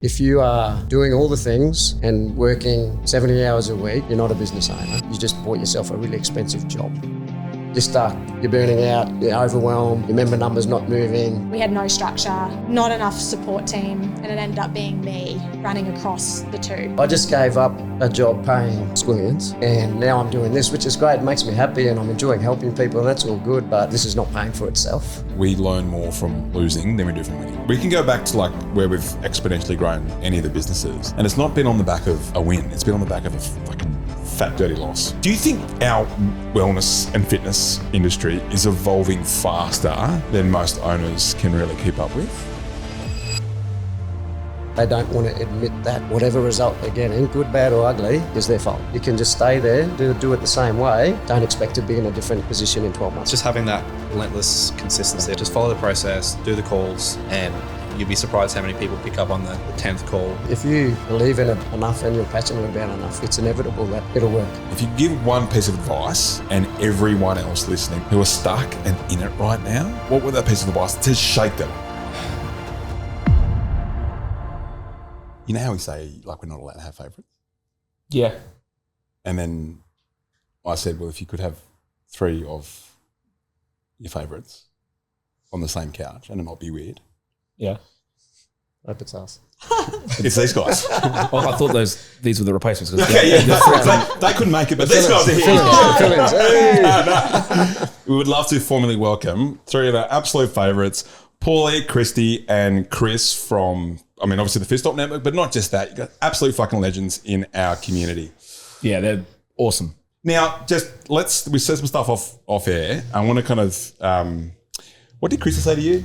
If you are doing all the things and working 70 hours a week, you're not a business owner. You just bought yourself a really expensive job. You're stuck, you're burning out, you're overwhelmed, your member number's not moving. We had no structure, not enough support team, and it ended up being me running across the two. I just gave up a job paying squillions, and now I'm doing this, which is great. It makes me happy and I'm enjoying helping people, and that's all good, but this is not paying for itself. We learn more from losing than we do from winning. We can go back to like where we've exponentially grown any of the businesses, and it's not been on the back of a win, it's been on the back of a fucking fat, dirty loss. Do you think our wellness and fitness industry is evolving faster than most owners can really keep up with? They don't want to admit that whatever result they're getting, good, bad or ugly, is their fault. You can just stay there, do it the same way. Don't expect to be in a different position in 12 months. Just having that relentless consistency. Just follow the process, do the calls, and you'd be surprised how many people pick up on the 10th call. If you believe in it enough and you're passionate about it enough, it's inevitable that it'll work. If you give one piece of advice and everyone else listening who are stuck and in it right now, what would that piece of advice to shake them? You know how we say like we're not allowed to have favourites? Yeah. And then I said, well, if you could have 3 of your favourites on the same couch and it might be weird. Yeah. I hope it's us. It's these guys. Well, I thought these were the replacements. Okay, yeah, they couldn't make it, but these guys are here. We would love to formally welcome 3 of our absolute favourites, Paulie, Christy, and Chris from, I mean, obviously the Fitstop network, but not just that. You've got absolute fucking legends in our community. Yeah, they're awesome. Now, we set some stuff off air. I want to kind of, what did Christy say to you?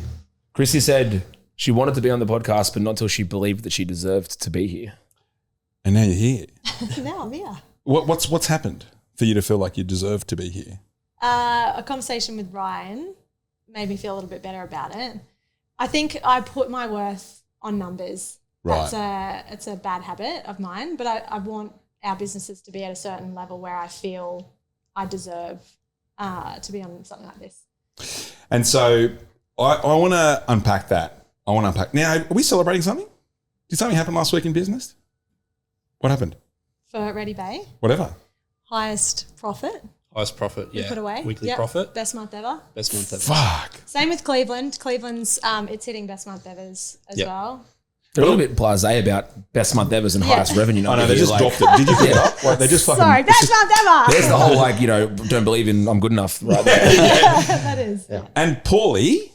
Chrissy said she wanted to be on the podcast, but not until she believed that she deserved to be here. And now you're here. Now I'm here. What's happened for you to feel like you deserve to be here? A conversation with Ryan made me feel a little bit better about it. I think I put my worth on numbers. Right. It's a bad habit of mine, but I want our businesses to be at a certain level where I feel I deserve to be on something like this. And so I want to unpack that. Now, are we celebrating something? Did something happen last week in business? What happened? For Ready Bay, Whatever. highest profit Highest profit, we yeah. put away. Weekly Yep. profit. Best month ever. Best month ever. Fuck. Same with Cleveland. Cleveland's it's hitting best month ever as Yep. well. They're a little bit blasé about best month ever and highest revenue. I know, they just dropped it. Did you pick it up? Like, they just fucking... Sorry, best month ever. There's the whole don't believe in I'm good enough right there. That is. Yeah. And Paulie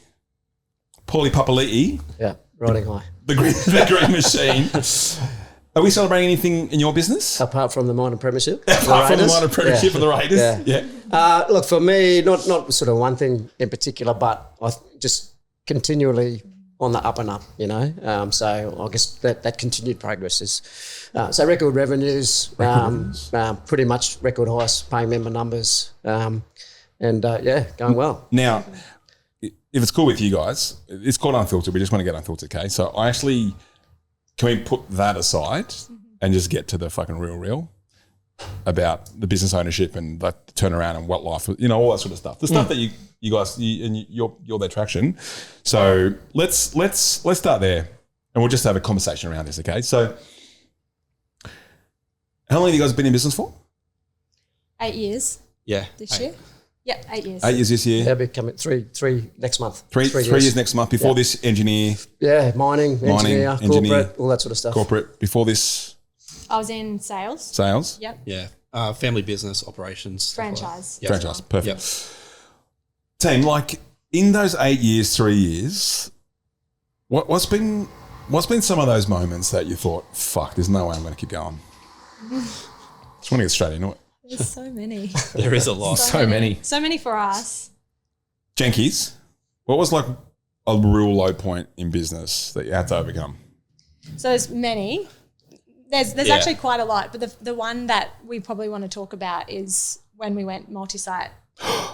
Papali'i, Yeah, riding high. the green machine. Are we celebrating anything in your business? Apart from the minor premiership. Apart from the minor premiership and the Raiders? Yeah. Look, for me, not sort of one thing in particular, but I just continually on the up and up, you know. So I guess that continued progress is so record revenues, pretty much record highest paying member numbers, and going well. Now, if it's cool with you guys, it's called Unfiltered. We just want to get unfiltered, okay? So can we put that aside and just get to the fucking real about the business ownership and the turnaround and what life, you know, all that sort of stuff. The stuff that you guys, and you're their traction. So let's start there and we'll just have a conversation around this, okay? So how long have you guys been in business for? 8 years Yeah. this year. Yep, 8 years. 8 years this year. They'll be coming three next month. Three years next month. Before this, engineer, Yeah, mining, engineer, corporate, all that sort of stuff. corporate. Before this, I was in sales. sales. Yep. Yeah. Family business operations. stuff like that. Franchise. Yep. Franchise. Perfect. Yep. Team, like in those 8 years, 3 years, what's been some of those moments that you thought, fuck, there's no way I'm going to keep going? Just want to get straight into it. There's so many. There is a lot. So many. So many for us. Jenkies, what was like a real low point in business that you had to overcome? So there's many. There's actually quite a lot, but the one that we probably want to talk about is when we went multi-site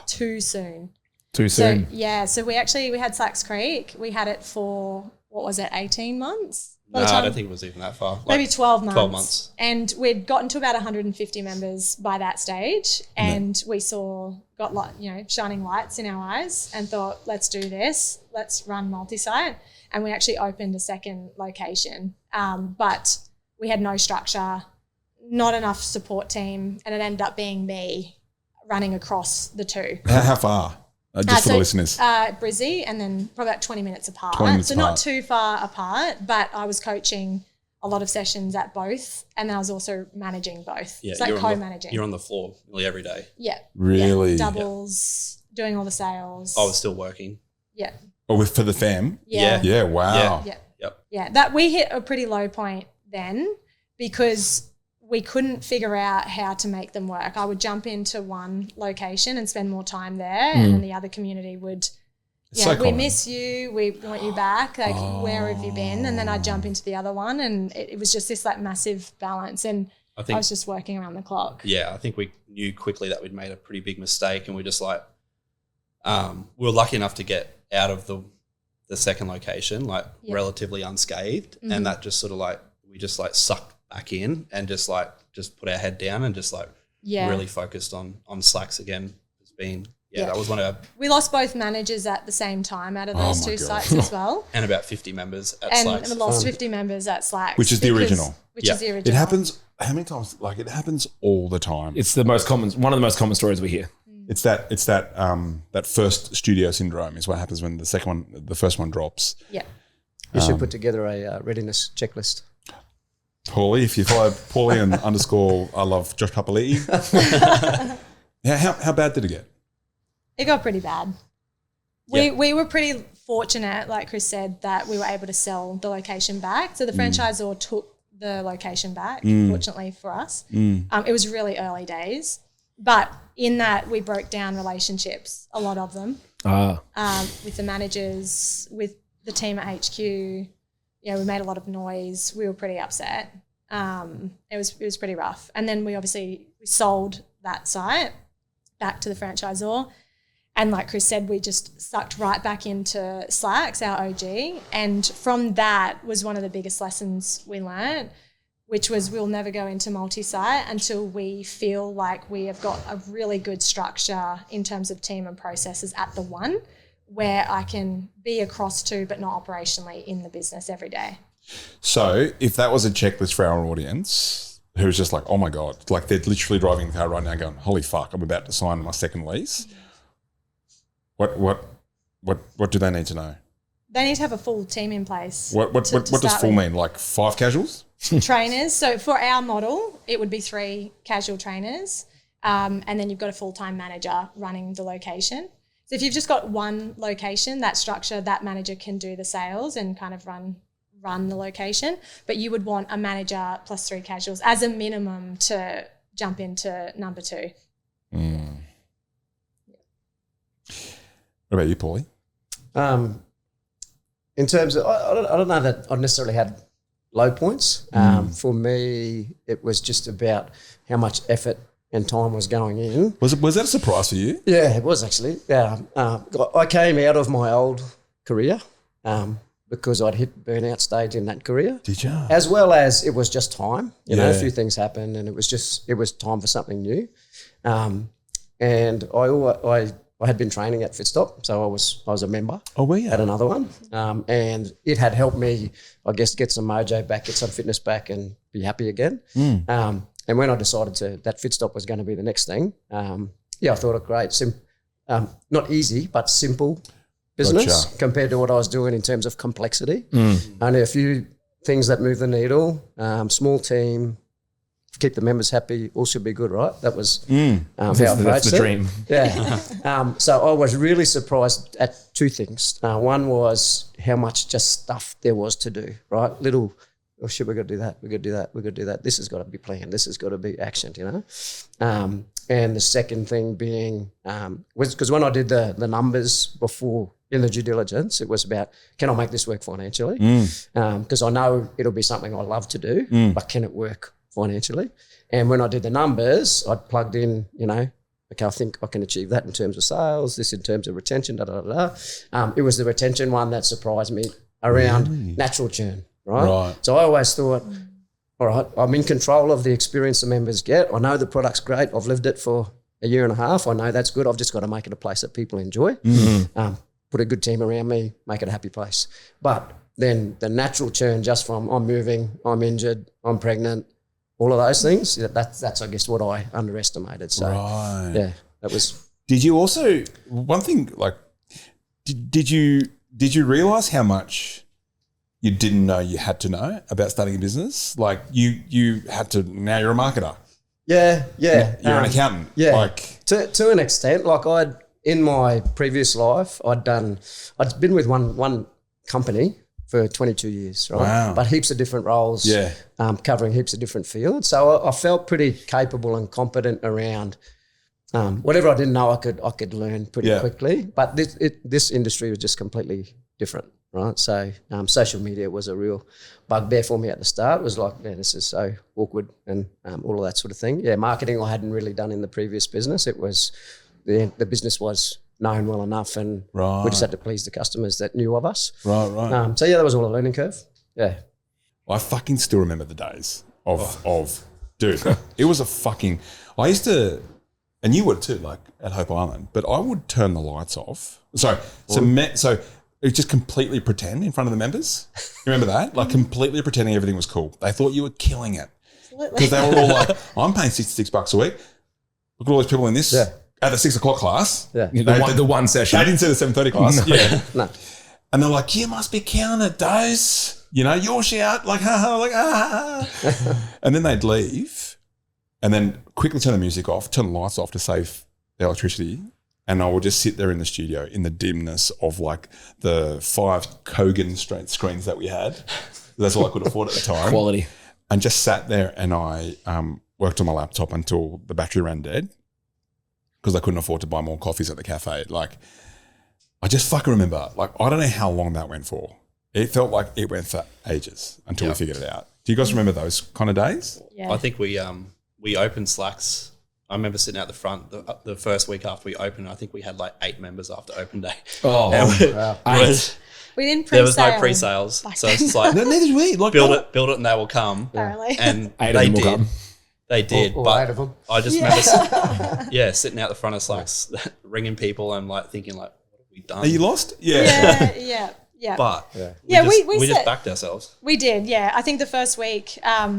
too soon. Too soon. So we had Slacks Creek. We had it for, 18 months? No, I don't think it was even that far. Like Maybe 12 months. 12 months. And we'd gotten to about 150 members by that stage, and we got shining lights in our eyes and thought, let's do this. Let's run multi-site. and we actually opened a second location. But we had no structure, not enough support team, and it ended up being me running across the two. How far? Just for the listeners. Brizzy, and then probably about 20 minutes apart. 20 minutes apart. Not too far apart, but I was coaching a lot of sessions at both, and then I was also managing both. Yeah, it's like co-managing. You're on the floor nearly every day. Yeah. Really? Yeah. Doubles, doing all the sales. I was still working. Yeah. Oh, for the fam? Yeah. Yeah, wow. Yeah. Yep. Yeah. That we hit a pretty low point then because we couldn't figure out how to make them work. I would jump into one location and spend more time there, and then the other community would, So we common. miss you, we want you back, like where have you been? And then I'd jump into the other one, and it was just this like massive balance, and I think, I was just working around the clock. yeah, I think we knew quickly that we'd made a pretty big mistake, and we just like, we were lucky enough to get out of the second location like relatively unscathed, and that just sort of like, we just like sucked back in and just put our head down and just like really focused on Slacks again. It's been that was one of our, we lost both managers at the same time out of those two sites as well. and about 50 members at And Slacks. we lost 50 members at Slacks. Which is the original. Which is the original. It happens, how many times? Like, it happens all the time. It's the most common, one of the most common stories we hear. It's that first studio syndrome is what happens when the first one drops. Yeah. You should put together a readiness checklist. Paulie, if you follow Paulie and _ I love Josh Papali'i. How bad did it get? It got pretty bad. We were pretty fortunate, like Chris said, that we were able to sell the location back. So the franchisor took the location back, fortunately for us. It was really early days. But in that, we broke down relationships, a lot of them, with the managers, with the team at HQ. We made a lot of noise. We were pretty upset. It was pretty rough. And then we sold that site back to the franchisor. And like Chris said, we just sucked right back into Slacks, our OG. And from that was one of the biggest lessons we learned, which was we'll never go into multi-site until we feel like we have got a really good structure in terms of team and processes at the one where I can be across to but not operationally in the business every day. So if that was a checklist for our audience who's just like, oh my God, like they're literally driving the car right now going, holy fuck, I'm about to sign my second lease. What do they need to know? They need to have a full team in place. What does full mean? Like 5 casuals? Trainers. So for our model, it would be 3 casual trainers, and then you've got a full-time manager running the location. So if you've just got one location, that structure, that manager can do the sales and kind of run the location. But you would want a manager plus 3 casuals as a minimum to jump into number 2. What about you, Paulie? In terms of, I don't know that I necessarily had low points. For me, it was just about how much effort and time was going in. Was that a surprise for you? Yeah, it was actually. Yeah, I came out of my old career because I'd hit burnout stage in that career. Did you? As well as it was just time. You know, a few things happened, and it was time for something new. And I had been training at Fitstop, so I was a member. Oh, were you? At another one, and it had helped me, I guess, get some mojo back, get some fitness back, and be happy again. And when I decided that Fitstop was going to be the next thing, I thought it great, not easy but simple business compared to what I was doing in terms of complexity. Only a few things that move the needle. Small team. Keep the members happy, all should be good, right? That was how I approached that's the dream. Yeah. So I was really surprised at 2 things. One was how much just stuff there was to do, right? Little, oh shit, we've got to do that, we've got to do that, we've got to do that. This has got to be planned, this has got to be actioned, you know? And the second thing being, was because when I did the numbers before in the due diligence, it was about, can I make this work financially? Because I know it'll be something I love to do, but can it work financially? And when I did the numbers, I'd plugged in, okay, I think I can achieve that in terms of sales, this in terms of retention, It was the retention one that surprised me around natural churn, right? So I always thought, all right, I'm in control of the experience the members get. I know the product's great. I've lived it for a year and a half. I know that's good. I've just got to make it a place that people enjoy. put a good team around me, make it a happy place. But then the natural churn just from I'm moving, I'm injured, I'm pregnant, all of those things, that's I guess what I underestimated. So yeah, that was. Did you also, one thing, like, did you realize how much you didn't know you had to know about starting a business? Like you had to, now you're a marketer. Yeah. You're an accountant. Yeah. Like to an extent, like in my previous life, I'd been with one company for 22 years, right? Wow. But heaps of different roles, covering heaps of different fields. So I felt pretty capable and competent around whatever I didn't know, I could learn pretty quickly. But this industry was just completely different, right? So social media was a real bugbear for me at the start. It was like, man, this is so awkward and all of that sort of thing. Yeah, marketing I hadn't really done in the previous business. It was the business was known well enough, and we just had to please the customers that knew of us. Right. So yeah, that was all a learning curve. Yeah. I fucking still remember the days of dude, it was I used to, and you would too, like at Hope Island, but I would turn the lights off. So it was just completely pretend in front of the members. You remember that? Like completely pretending everything was cool. They thought you were killing it. Because they were all like, I'm paying $66 a week. Look at all these people in this. Yeah. At the 6 o'clock class. Yeah. The one session. They didn't see the 7:30 class. No. Yeah. No. And they're like, you must be killing it, Dose. You know, you're shout, like, and then they'd leave and then quickly turn the music off, turn the lights off to save the electricity. And I would just sit there in the studio in the dimness of like the 5 Kogan screens that we had. That's all I could afford at the time. Quality. And just sat there and I worked on my laptop until the battery ran dead because I couldn't afford to buy more coffees at the cafe. Like, I just fucking remember, like, I don't know how long that went for. It felt like it went for ages until we figured it out. Do you guys remember those kind of days? Yeah. I think we opened Slacks. I remember sitting out the front the first week after we opened. I think we had like 8 members after open day. Oh, wow. 8. We didn't There pre-sale. was no pre-sales. So it's just like, No, neither did we. Like, build it and they will come. Apparently. And 8 of they them will did. come. They did. All but 8 of them. I just remember sitting out the front of Slacks, ringing people and like thinking like, what have we done? Are you lost? Yeah. Yeah. But we just said- backed ourselves. We did, yeah. I think the first week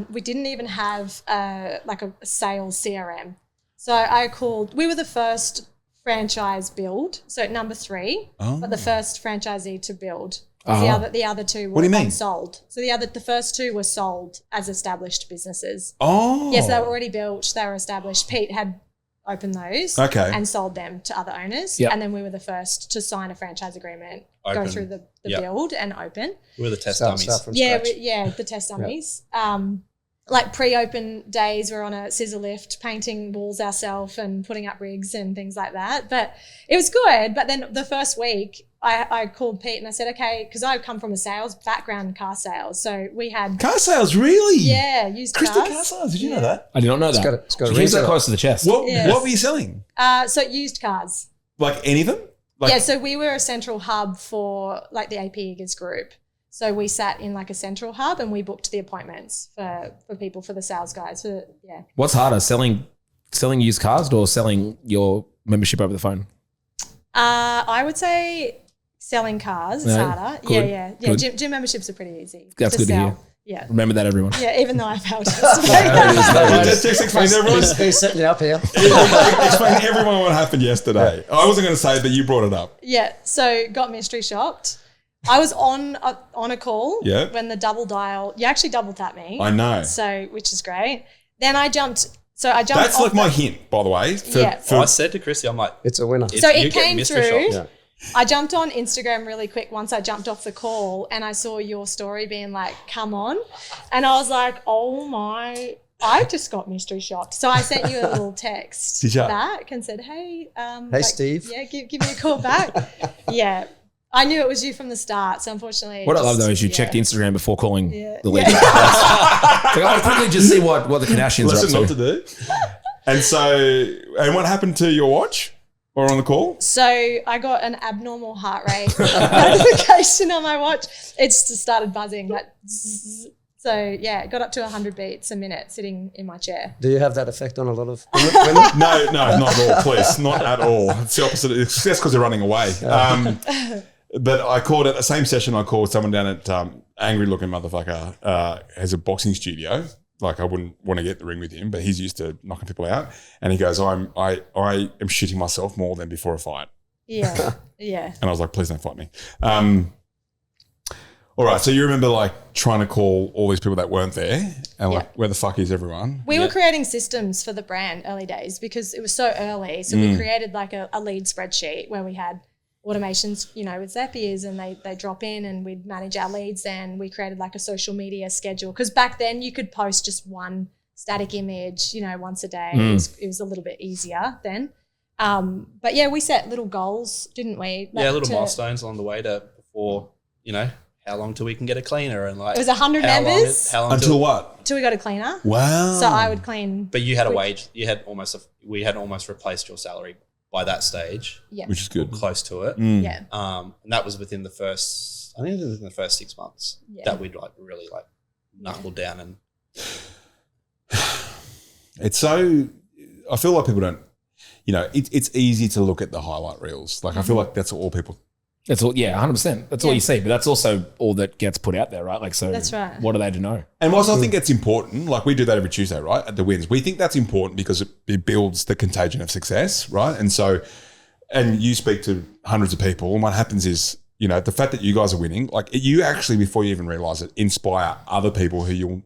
we didn't even have like a sales CRM. So we were the first franchise build, so number 3, but the first franchisee to build. The other 2 were What do you mean? sold. So the first 2 were sold as established businesses. Oh. Yes, they were already built, they were established. Pete had opened those and sold them to other owners. Yep. And then we were the first to sign a franchise agreement, Open. go through the build and open. We were the test Start dummies. from Yeah, scratch. the test dummies. Like pre-open days, we're on a scissor lift, painting walls ourselves and putting up rigs and things like that. But it was good. But then the first week, I called Pete and I said, okay, because I come from a sales background, car sales. So we had Car sales, really? used Crystal cars. car sales. Did you know that? I did not know that. It's got a Keeps that reason. close to the chest. What Yes. What were you selling? So used cars. Like any of them? Like, So we were a central hub for like the AP Eagers group. So we sat in like a central hub and we booked the appointments for people, for the sales guys. What's harder, selling used cars or selling your membership over the phone? I would say selling cars is harder. Good, Yeah. good. Gym memberships are pretty easy. That's good to sell. hear. Yeah. Remember that, everyone. Yeah, even though I failed. just explain to everyone. He's setting you up here. Explain to everyone what happened yesterday. I wasn't going to say, but you brought it up. Yeah, so got mystery shopped. I was on a call when the double dial. You actually double tapped me. I know. So, which is great. Then I jumped. That's off like my hint, by the way. I said to Chrissy, I'm like, It's a winner. So you it get came mystery through. shops. I jumped on Instagram really quick once I jumped off the call and I saw your story being like, come on. And I was like, oh my, I just got mystery shopped. So I sent you a little text Did ya? back and said, hey. Steve. Yeah, give me a call back. Yeah. I knew it was you from the start. So unfortunately. What I love though is you checked Instagram before calling Yeah. the lead. Like, I'll quickly just see what the Kardashians Listen are not up to to. do. And what happened to your watch or on the call? So I got an abnormal heart rate notification on my watch. It's just started buzzing. So So yeah, it got up to 100 beats a minute sitting in my chair. Do you have that effect on a lot of women? No, not at all, please. Not at all. It's the opposite. It's just because they're running away. But I called it the same session. I called someone down at angry looking motherfucker has a boxing studio. Like I wouldn't want to get in the ring with him, but he's used to knocking people out. And he goes, I am shitting myself more than before a fight. Yeah, yeah. And I was like, please don't fight me. All right, so you remember like trying to call all these people that weren't there and like, where the fuck is everyone? We were creating systems for the brand early days because it was so early. So we created like a lead spreadsheet where we had automations, you know, with Zapiers, and they drop in and we'd manage our leads. And we created like a social media schedule because back then you could post just one static image, you know, once a day. It was a little bit easier then. But yeah, we set little goals, didn't we? Like little milestones along the way to before, you know, how long till we can get a cleaner and like it was 100 members. How long until what? Till we got a cleaner. Wow. So I would clean. But you had a wage. You had we had almost replaced your salary by that stage. Yeah. Which is good. Close to it. Yeah. And that was within the first. I think it was within the first 6 months that we'd like really like knuckled down and. It's so. I feel like people don't. You know, it's easy to look at the highlight reels. Like I feel like that's all people. That's all. Yeah, 100%. That's all you see, but that's also all that gets put out there, right? Like, so that's right. What are they to know? And whilst I think it's important, like we do that every Tuesday, right? At the wins, we think that's important because it builds the contagion of success, right? And so, and you speak to hundreds of people, and what happens is, you know, the fact that you guys are winning, like you actually, before you even realize it, inspire other people who you'll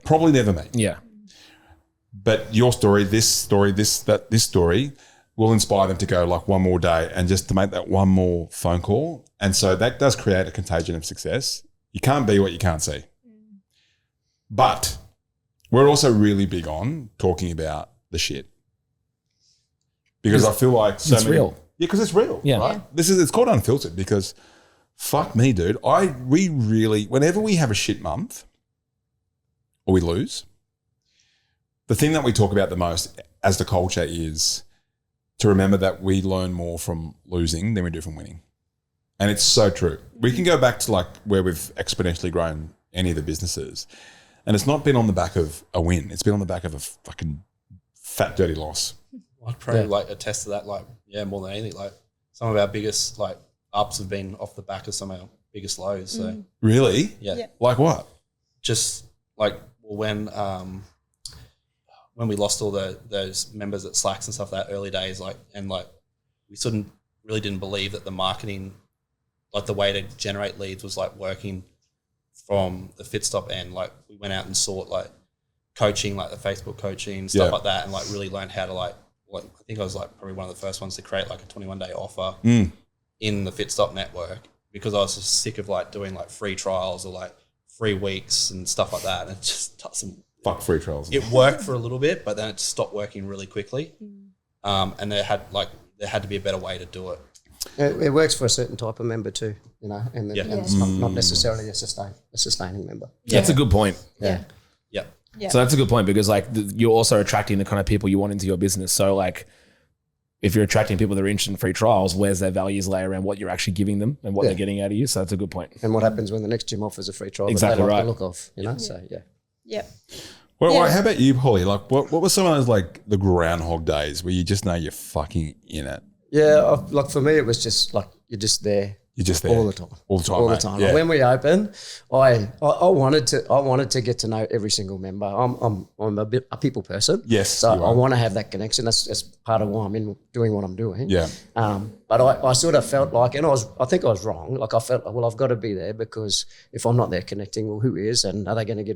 probably never meet. Yeah. But your story, this story will inspire them to go like one more day and just to make that one more phone call. And so that does create a contagion of success. You can't be what you can't see. But we're also really big on talking about the shit. Because I feel like it's real. Yeah, because it's real. Yeah. Right? It's called Unfiltered because fuck me, dude. We really, whenever we have a shit month or we lose, the thing that we talk about the most as the culture is to remember that we learn more from losing than we do from winning. And it's so true. We can go back to like where we've exponentially grown any of the businesses, and it's not been on the back of a win. It's been on the back of a fucking fat, dirty loss. I'd probably like attest to that, like, more than anything. Like some of our biggest like ups have been off the back of some of our biggest lows. So Really? Yeah. Like what? Just like when we lost all those members at Slacks and stuff that early days, like, and like we really didn't believe that the marketing, like the way to generate leads was like working from the Fitstop end. Like we went out and sought like coaching, like the Facebook coaching, stuff like that, and like really learned how to like I think I was like probably one of the first ones to create like a 21-day offer in the Fitstop network because I was just sick of like doing like free trials or like free weeks and stuff like that. And it just doesn't. Fuck free trials. It worked for a little bit, but then it stopped working really quickly. And there had to be a better way to do it. It works for a certain type of member too, you know, and it's not necessarily a sustaining member. Yeah. That's a good point. Yeah. So that's a good point because like you're also attracting the kind of people you want into your business. So like if you're attracting people that are interested in free trials, where's their values lay around what you're actually giving them and what they're getting out of you? So that's a good point. And what happens when the next gym offers a free trial Exactly that they like right. the look of, you know? So, Yep. Well, how about you, Holly? Like, what were some of those like the groundhog days where you just know you're fucking in it? Yeah, like for me, it was just like you're just there. You're just there all the time. All the time. All mate. the time. Yeah. Like when we opened, I wanted to get to know every single member. I'm a people person. Yes, So you I are. want to have that connection. That's part of why I'm in doing what I'm doing. Yeah. But I sort of felt like, and I think I was wrong. Like I felt, well, I've got to be there because if I'm not there connecting, well, who is? And are they going to get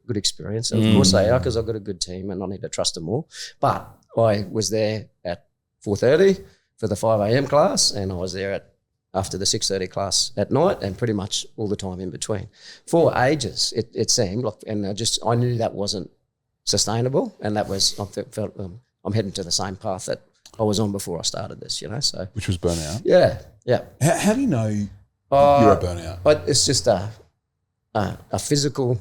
good experience? And of course they are because I've got a good team and I need to trust them all. But I was there at 4:30 for the 5 a.m. class, and I was there after the 6:30 class at night, and pretty much all the time in between. For ages, it seemed like, and I knew that wasn't sustainable, and that was I felt I'm heading to the same path that I was on before I started this, you know. So Which was burnout. yeah. How do you know you're a burnout? But it's just a physical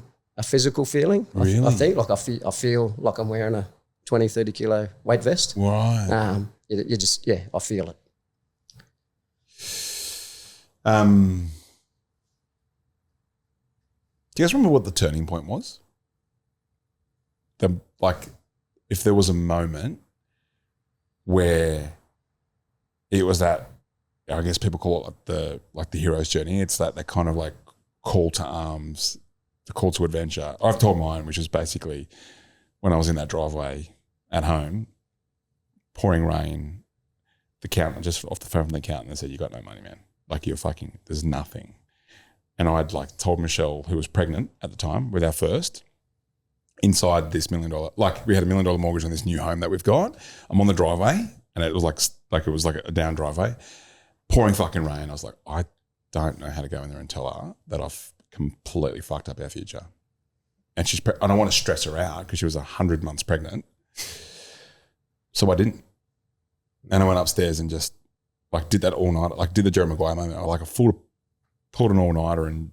feeling. Really? I think like I feel like I'm wearing a 20-30 kilo weight vest. Right. You just I feel it. Do you guys remember what the turning point was? If there was a moment where it was that, I guess people call it the hero's journey. It's that kind of like call to arms, the call to adventure. I've told mine, which is basically when I was in that driveway at home, pouring rain, the accountant, just off the phone from the accountant, and said, "You got no money, man. Like there's nothing." And I'd told Michelle, who was pregnant at the time with our first, inside this $1 million, we had $1 million mortgage on this new home that we've got. I'm on the driveway, and it was like a down driveway, pouring fucking rain. I was like, I don't know how to go in there and tell her that I've completely fucked up our future. And I don't want to stress her out because she was 100 months pregnant. So I didn't. And I went upstairs and just did that all night, did the Jerry Maguire moment. I pulled an all-nighter, and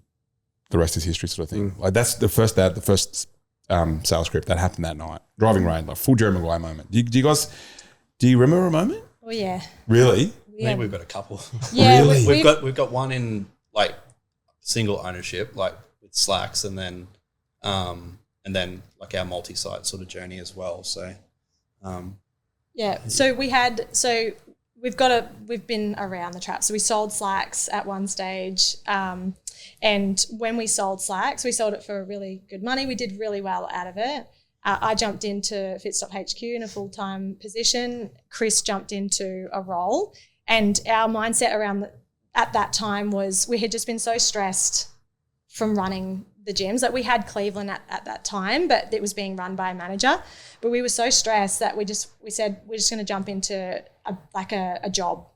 the rest is history sort of thing. That's the first sales script that happened that night. Driving rain, full Jerry Maguire moment. Do you remember a moment? Oh yeah. Really? I think we've got a couple. Yeah, Really? We've got one in single ownership, with Slacks, and then our multi-site sort of journey as well. So yeah. So we've been around the trap. So we sold Slacks at one stage. And when we sold Slacks, we sold it for really good money. We did really well out of it. I jumped into Fitstop HQ in a full-time position. Chris jumped into a role. And our mindset at that time was we had just been so stressed from running the gyms. We had Cleveland at that time, but it was being run by a manager. But we were so stressed that we said we're just going to jump into a job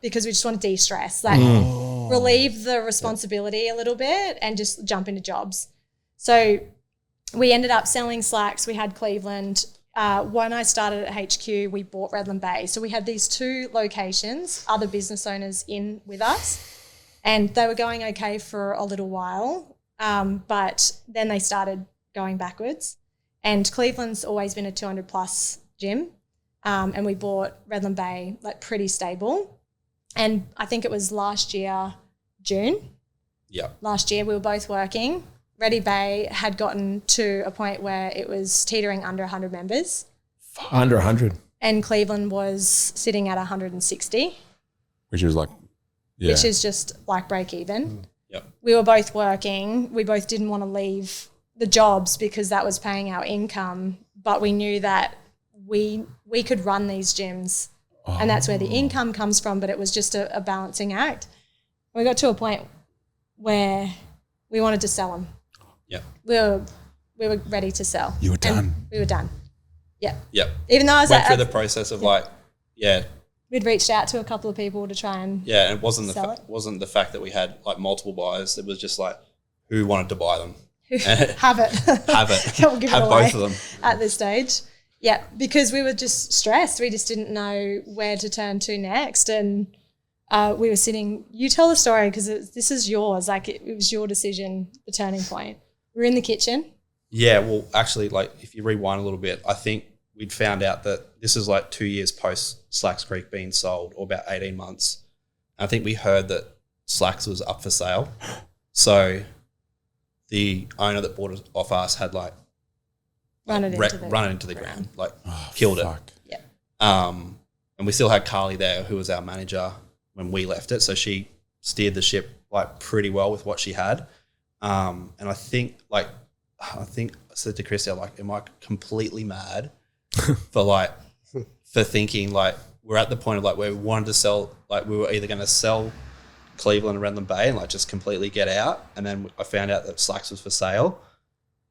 because we just want to de-stress, relieve the responsibility a little bit and just jump into jobs. So we ended up selling Slacks. We had Cleveland. When I started at HQ, we bought Redland Bay. So we had these two locations, other business owners in with us, and they were going okay for a little while. But then they started going backwards. And Cleveland's always been a 200 plus gym. And we bought Redland Bay pretty stable. And I think it was last year, June. Yeah. Last year we were both working. Ready Bay had gotten to a point where it was teetering under 100 members. Under 100. And Cleveland was sitting at 160. Which was which is just break even. Yep. We were both working. We both didn't want to leave the jobs because that was paying our income, but we knew that we could run these gyms and that's where the income comes from, but it was just a balancing act. We got to a point where we wanted to sell them. Yeah. We were ready to sell. You were done. And we were done. Yeah. Yep. Even though I was went through the process of we'd reached out to a couple of people to try and and it wasn't sell the fact that we had multiple buyers. It was just who wanted to buy them. Have it. Have it. We'll give have it away both of them at this stage. Yeah, because we were just stressed. We just didn't know where to turn to next. And we were sitting, you tell the story because this is yours. It was your decision, the turning point. We were in the kitchen. Yeah, well, actually, if you rewind a little bit, I think we'd found out that this is 2 years post Slacks Creek being sold, or about 18 months. And I think we heard that Slacks was up for sale. So the owner that bought it off us had run it into the ground, killed fuck. it. Yeah. And we still had Carly there, who was our manager when we left it. So she steered the ship pretty well with what she had. And I think I said to Christy, am I completely mad for thinking we're at the point of where we wanted to sell, we were either going to sell Cleveland and Redland Bay and just completely get out. And then I found out that Slacks was for sale.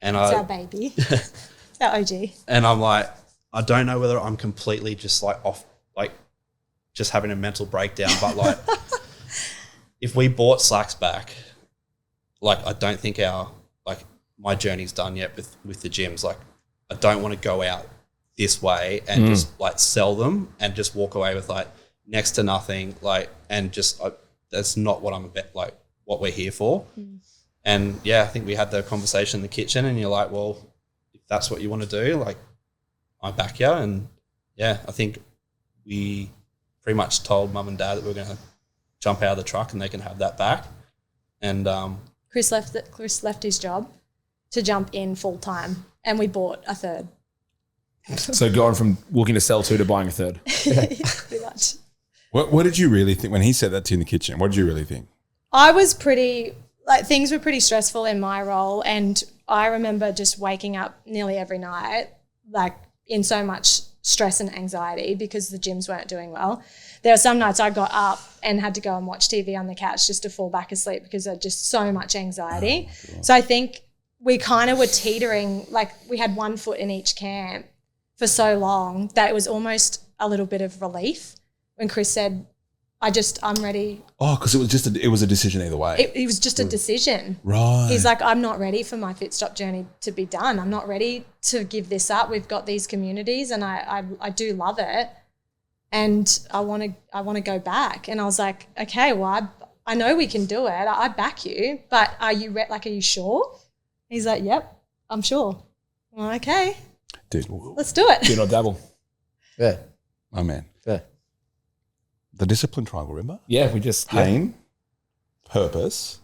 And it's our baby. It's our OG. And I'm I don't know whether I'm completely just off, just having a mental breakdown. But if we bought Slacks back, I don't think my journey's done yet with the gyms. I don't want to go out this way and just sell them and just walk away with next to nothing. And just that's not what I'm about. What we're here for. And I think we had the conversation in the kitchen, and you're well, if that's what you want to do, I back you. And I think we pretty much told mum and dad that we're going to jump out of the truck and they can have that back. And Chris left his job. to jump in full time, and we bought a third. So going from looking to sell 2 to buying a third. Pretty much. What did you really think when he said that to you in the kitchen? What did you really think? I was things were pretty stressful in my role, and I remember just waking up nearly every night, like in so much stress and anxiety because the gyms weren't doing well. There were some nights I got up and had to go and watch TV on the couch just to fall back asleep because I had just so much anxiety. So I think we kind of were teetering, like we had one foot in each camp for so long that it was almost a little bit of relief when Chris said, I'm ready. Oh, because it was a decision either way. It was just a decision. Right. He's like, I'm not ready for my Fitstop journey to be done. I'm not ready to give this up. We've got these communities and I do love it. And I want to go back. And I was like, okay, well, I know we can do it. I back you, but are you sure? He's like, yep, I'm sure. I'm like, okay, dude, let's do it. Do not dabble. Yeah. Oh man. Yeah. The discipline triangle, remember? Yeah, we just Pain, purpose,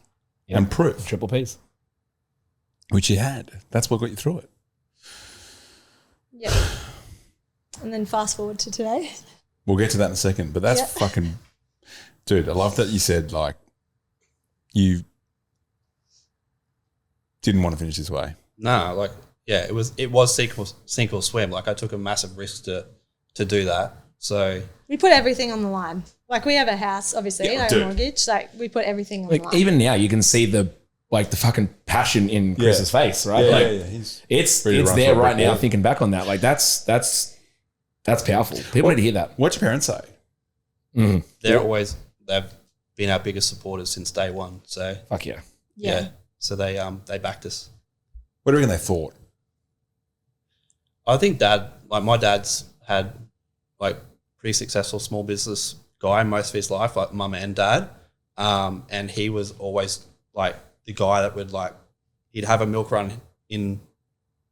and proof. Triple Ps. Which you had. That's what got you through it. Yeah. And then fast forward to today. We'll get to that in a second, but that's fucking, dude, I love that you said like you didn't want to finish this way. No, like, yeah, it was sink or swim. Like I took a massive risk to do that. So we put everything on the line. Like we have a house, obviously, Yeah, like dude. a mortgage. Like we put everything on Like the line. even now you can see the fucking passion in Chris's face, right? It's ready to run there for a right brick now wall. thinking back on that. Like that's powerful. People need to hear that. What'd your parents say? they've been our biggest supporters since day one. So Fuck yeah. yeah. So they backed us. What do you reckon they thought? I think my dad's had like pretty successful small business guy most of his life, like mum and dad. And he was always like the guy that would like, he'd have a milk run in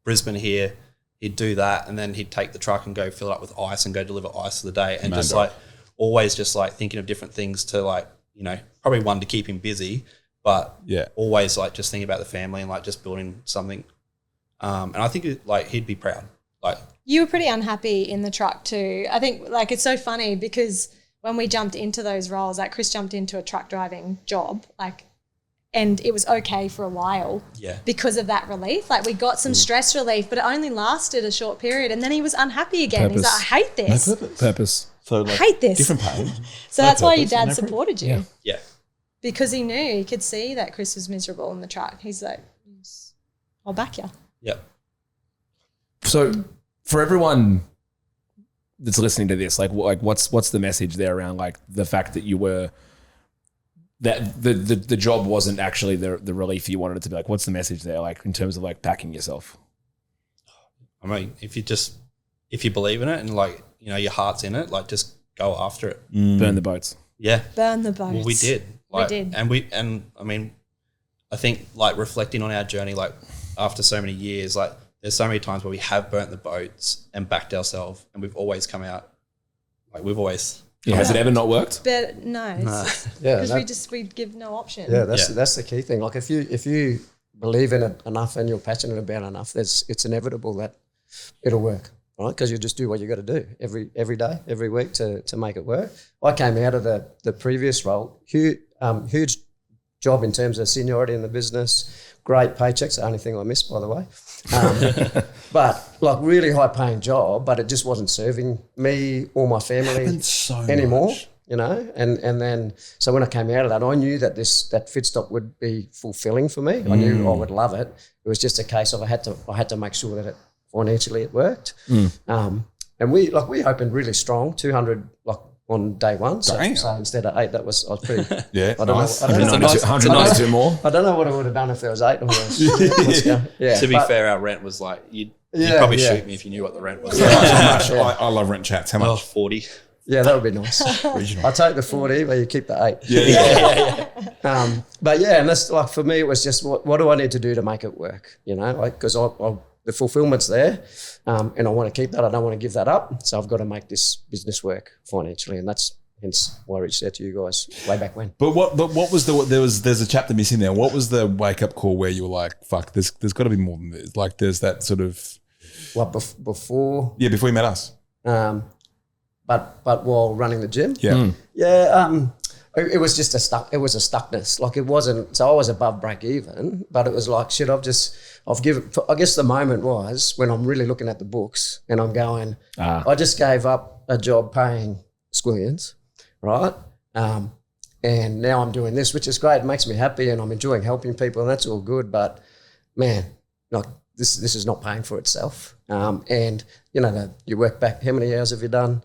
Brisbane here. He'd do that. And then he'd take the truck and go fill it up with ice and go deliver ice for the day. And just like always just like thinking of different things to like, you know, probably one to keep him busy, but always like just thinking about the family and like just building something. And I think like he'd be proud. Like You were pretty unhappy in the truck too. I think like it's so funny because when we jumped into those roles, like Chris jumped into a truck driving job, like, and it was okay for a while because of that relief. Like we got some stress relief, but it only lasted a short period. And then he was unhappy again. He's like, I hate this. No purpose. Purpose. So like I hate this. different pain. So that's why your dad supported you. Yeah. Yeah. Because he knew, he could see that Chris was miserable in the truck. He's like, I'll back you. Yep. So for everyone that's listening to this, like what's the message there around like the fact that you were that the job wasn't actually the relief you wanted it to be? Like what's the message there, like in terms of like backing yourself? I mean, if you believe in it and like, you know, your heart's in it, like just go after it. Burn the boats. Yeah. Burn the boats. Well, we did. Like, we did. And I mean, I think like reflecting on our journey, like after so many years, like there's so many times where we have burnt the boats and backed ourselves and we've always come out. Like we've always. Yeah. Has it ever not worked? But no. Because we give no option. Yeah, that's the key thing. Like if you believe in it enough and you're passionate about it enough, it's inevitable that it'll work, right? Because you just do what you got to do every day, every week to make it work. I came out of the previous role, huge job in terms of seniority in the business, great paychecks, the only thing I missed, by the way. But like really high paying job, but it just wasn't serving me or my family anymore. Much. You know, and then so when I came out of that, I knew that that Fitstop would be fulfilling for me. I knew I would love it. It was just a case of I had to make sure that it financially it worked. And we opened really strong, 200 like on day one. So instead of 8, I was pretty. Yeah, I don't nice. know. 192 more. I don't know what I would have done if there was 8. To be fair, our rent was like you'd probably shoot me if you knew what the rent was. I love rent chats. How much? 40. Yeah, that would be nice. Regional. I take the 40, but you keep the 8. Yeah. But yeah, and that's like for me, it was just what do I need to do to make it work? You know, like because the fulfillment's there, and I want to keep that. I don't want to give that up. So I've got to make this business work financially, and that's hence why I reached out to you guys way back when. But what was there's a chapter missing there. What was the wake up call where you were like, fuck, there's got to be more than this. Like there's that sort of Before? Yeah, before you met us. But while running the gym? Yeah. It was just a stuckness. Like it wasn't, so I was above break even, but it was like, shit, I've given, I guess the moment was when I'm really looking at the books and I'm going, I just gave up a job paying squillions, right? And now I'm doing this, which is great. It makes me happy and I'm enjoying helping people and that's all good. But man, like this is not paying for itself. And you know, you work back, how many hours have you done?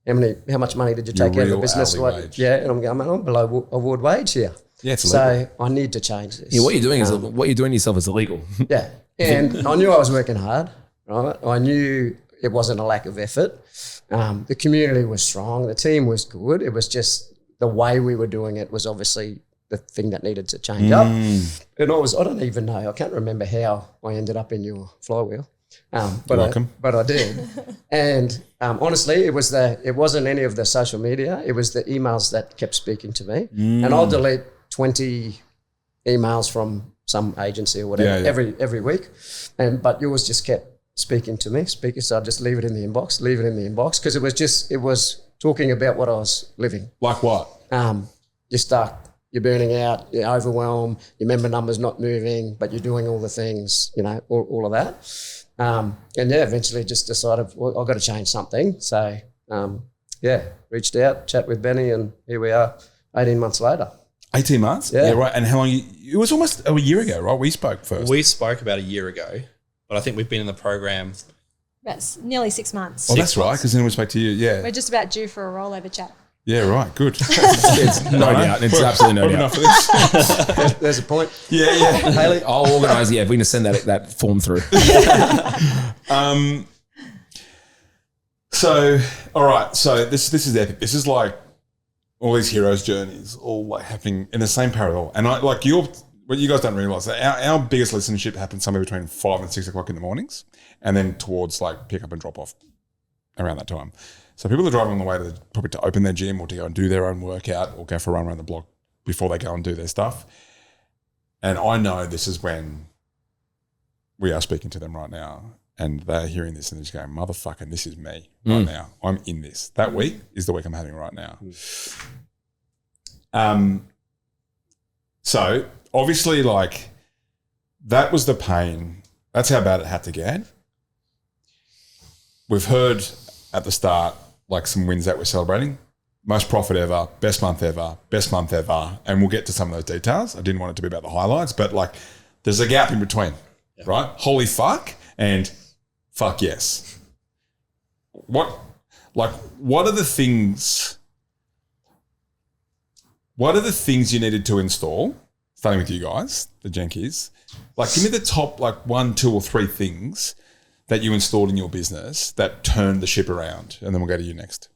How much money did you take out of the business? Wage. Yeah, and I'm going, man, I'm below award wage here. Yeah, it's illegal. So I need to change this. Yeah, what you're doing to yourself is illegal. Yeah, and I knew I was working hard, right? I knew it wasn't a lack of effort. The community was strong. The team was good. It was just the way we were doing it was obviously the thing that needed to change up. And I don't even know. I can't remember how I ended up in your flywheel. But I did. And honestly, it wasn't any of the social media. It was the emails that kept speaking to me. And I'll delete 20 emails from some agency or whatever every week. But yours just kept speaking to me. So I'd just leave it in the inbox because it was talking about what I was living. Like what? You're stuck. You're burning out, you're overwhelmed, your member number's not moving, but you're doing all the things, you know, all of that. And eventually just decided, well, I've got to change something. So, reached out, chat with Benny, and here we are 18 months later. 18 months? Yeah. Right. And how long? It was almost a year ago, right? We spoke first. We spoke about a year ago, but I think we've been in the program. That's nearly 6 months. Oh, that's right, because then we spoke to you, yeah. We're just about due for a rollover chat. Yeah, right, good. It's no doubt. It's absolutely no doubt. Enough of this. There's a point. Yeah. Haley, I'll organise. Yeah, if we can send that form through. So, all right. So this is epic. This is like all these heroes' journeys, all like happening in the same parallel. And what you guys don't realise, our biggest listenership happens somewhere between 5 and 6 o'clock in the mornings, and then towards like pick up and drop off around that time. So people are driving on the way probably to open their gym or to go and do their own workout or go for a run around the block before they go and do their stuff. And I know this is when we are speaking to them right now and they're hearing this and they're just going, motherfucking, this is me right now. I'm in this. That week is the week I'm having right now. So obviously like that was the pain. That's how bad it had to get. We've heard at the start, like some wins that we're celebrating. Most profit ever, best month ever, and we'll get to some of those details. I didn't want it to be about the highlights, but like there's a gap in between, right? Holy fuck and fuck yes. What are the things you needed to install, starting with you guys, the Jenkies? Like give me the top like 1, 2 or 3 things that you installed in your business that turned the ship around, and then we'll go to you next.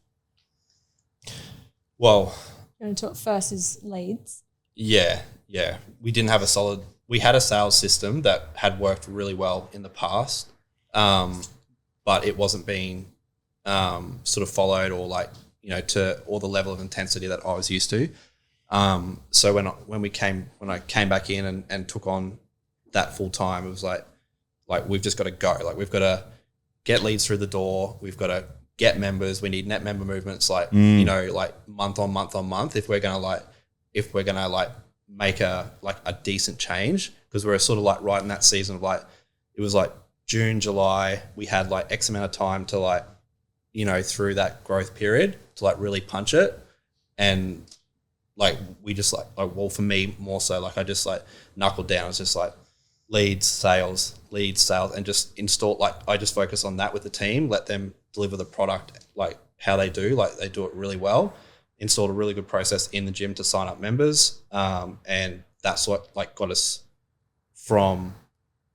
Well, You want to talk first is leads. Yeah. We didn't have we had a sales system that had worked really well in the past, but it wasn't being sort of followed or like, you know, or the level of intensity that I was used to. So when I came back in and took on that full time, it was like we've just got to go. Like we've got to get leads through the door. We've got to get members. We need net member movements, like you know, like month on month. If we're gonna make a decent change, because we're sort of like right in that season of like, it was like June, July. We had like X amount of time to like, you know, through that growth period to like really punch it, and like we just like well, for me more so, like I just like knuckled down. It's just like leads, sales, and just install, like I just focus on that with the team, let them deliver the product like how they do, like they do it really well. Installed a really good process in the gym to sign up members, and that's what like got us from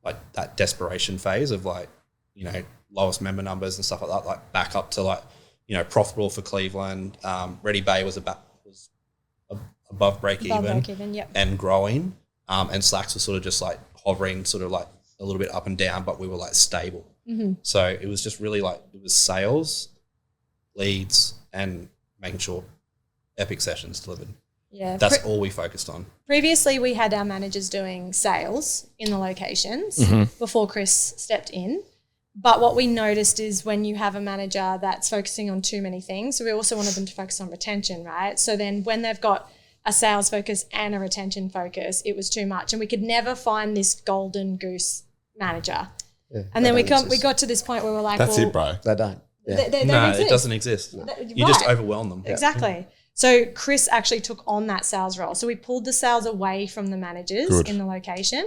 like that desperation phase of like, you know, lowest member numbers and stuff like that, like back up to like, you know, profitable for Cleveland. Ready Bay was above break even, yep. And growing, and Slacks was sort of just like hovering, sort of like a little bit up and down, but we were like stable. Mm-hmm. So it was just really like, it was sales, leads, and making sure epic sessions delivered. Yeah. That's all we focused on. Previously, we had our managers doing sales in the locations before Chris stepped in. But what we noticed is when you have a manager that's focusing on too many things, so we also wanted them to focus on retention, right? So then when they've got a sales focus and a retention focus, it was too much. And we could never find this golden goose manager. Yeah, and then we got to this point where we're like, That's it, bro. They don't. Yeah. They No, don't exist. it doesn't exist. No. You just Right. overwhelm them. Exactly. So Chris actually took on that sales role. So we pulled the sales away from the managers in the location.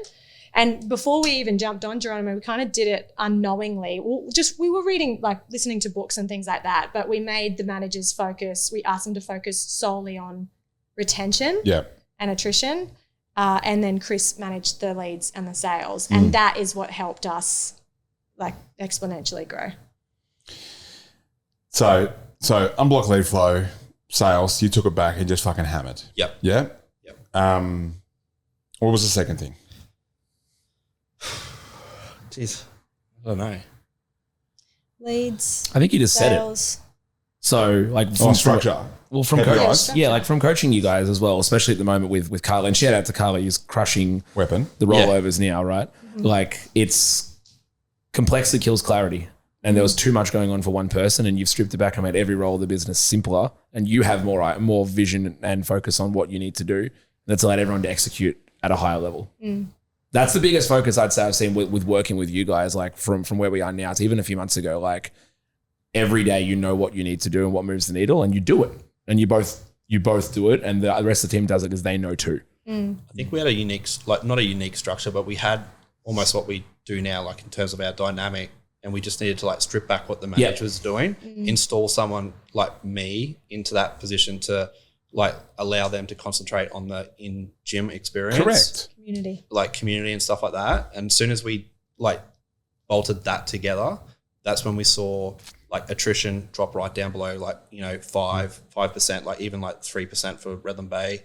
And before we even jumped on Geronimo, we kind of did it unknowingly. We were reading, like listening to books and things like that, but we made the managers focus. We asked them to focus solely on retention and attrition. And then Chris managed the leads and the sales. And that is what helped us like exponentially grow. So unblock lead flow, sales, you took it back and just fucking hammered. Yep. Yeah? What was the second thing? Jeez, I don't know. Leads. I think you just said it. sales. So like From structure. from KPIs. like from coaching you guys as well, especially at the moment with Carla. And shout out to Carla, who's crushing Weapon. the rollovers now, right? Like it's complexity kills clarity. And there was too much going on for one person, and you've stripped it back and made every role of the business simpler. And you have more vision and focus on what you need to do. That's allowed everyone to execute at a higher level. That's the biggest focus I'd say I've seen with working with you guys, like from where we are now to even a few months ago. Like every day you know what you need to do and what moves the needle, and you do it. And you both do it, and the rest of the team does it because they know too. I think we had a unique, like not a unique structure, but we had almost what we do now, like in terms of our dynamic, and we just needed to like strip back what the manager was doing, install someone like me into that position to like allow them to concentrate on the in-gym experience. Correct. Community And stuff like that. And as soon as we like bolted that together, that's when we saw like attrition drop right down below, like, 5%, like even like 3% for Redland Bay.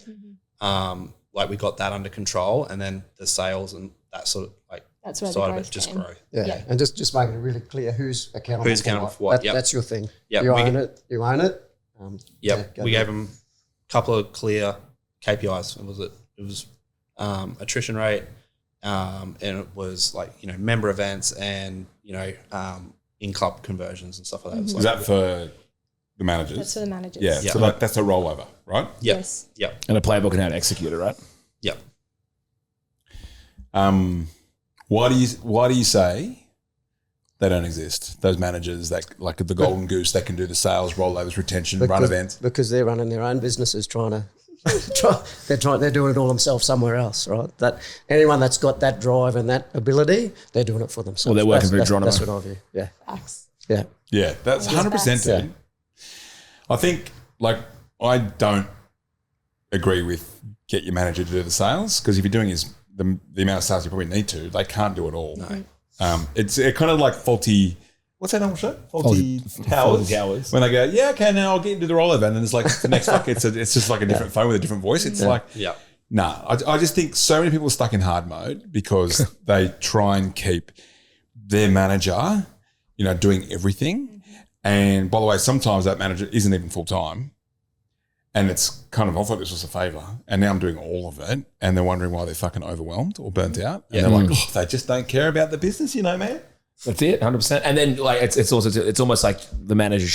Like we got that under control, and then the sales and that sort of like That's where side the of growth it just came. grow. Yeah. And just making it really clear who's accountable for what. That's your thing. Yep. You own it. You own it. We gave them a couple of clear KPIs. It was attrition rate, and it was like, member events and, in-club conversions and stuff like that. Mm-hmm. So Is that for the managers? That's for the managers. Yeah. Yeah. So that's a rollover, right? Yep. Yes. Yep. And a playbook and how to execute it, right? Yep. Why do you say they don't exist? Those managers that like the golden goose that can do the sales, rollovers, retention, run events. Because they're running their own businesses, they're doing it all themselves somewhere else, right? That anyone that's got that drive and that ability, they're doing it for themselves. Well, they're working for Geronimo. That's what I view. Yeah. Facts. Yeah. Yeah, that's 100%. Yeah. Dude. I think I don't agree with get your manager to do the sales, because if you're doing the amount of sales you probably need to, they can't do it all. No. It's kind of like faulty. What's that normal show? Faulty towers. When they go, yeah, okay, now I'll get into the rollover, and then it's like the next it's just like a different phone with a different voice. It's like, I just think so many people are stuck in hard mode because they try and keep their manager, doing everything. And by the way, sometimes that manager isn't even full time. And it's kind of, I thought this was a favor, and now I'm doing all of it, and they're wondering why they're fucking overwhelmed or burnt out. And they're like, they just don't care about the business, man. That's it, 100%. And then like it's almost like the manager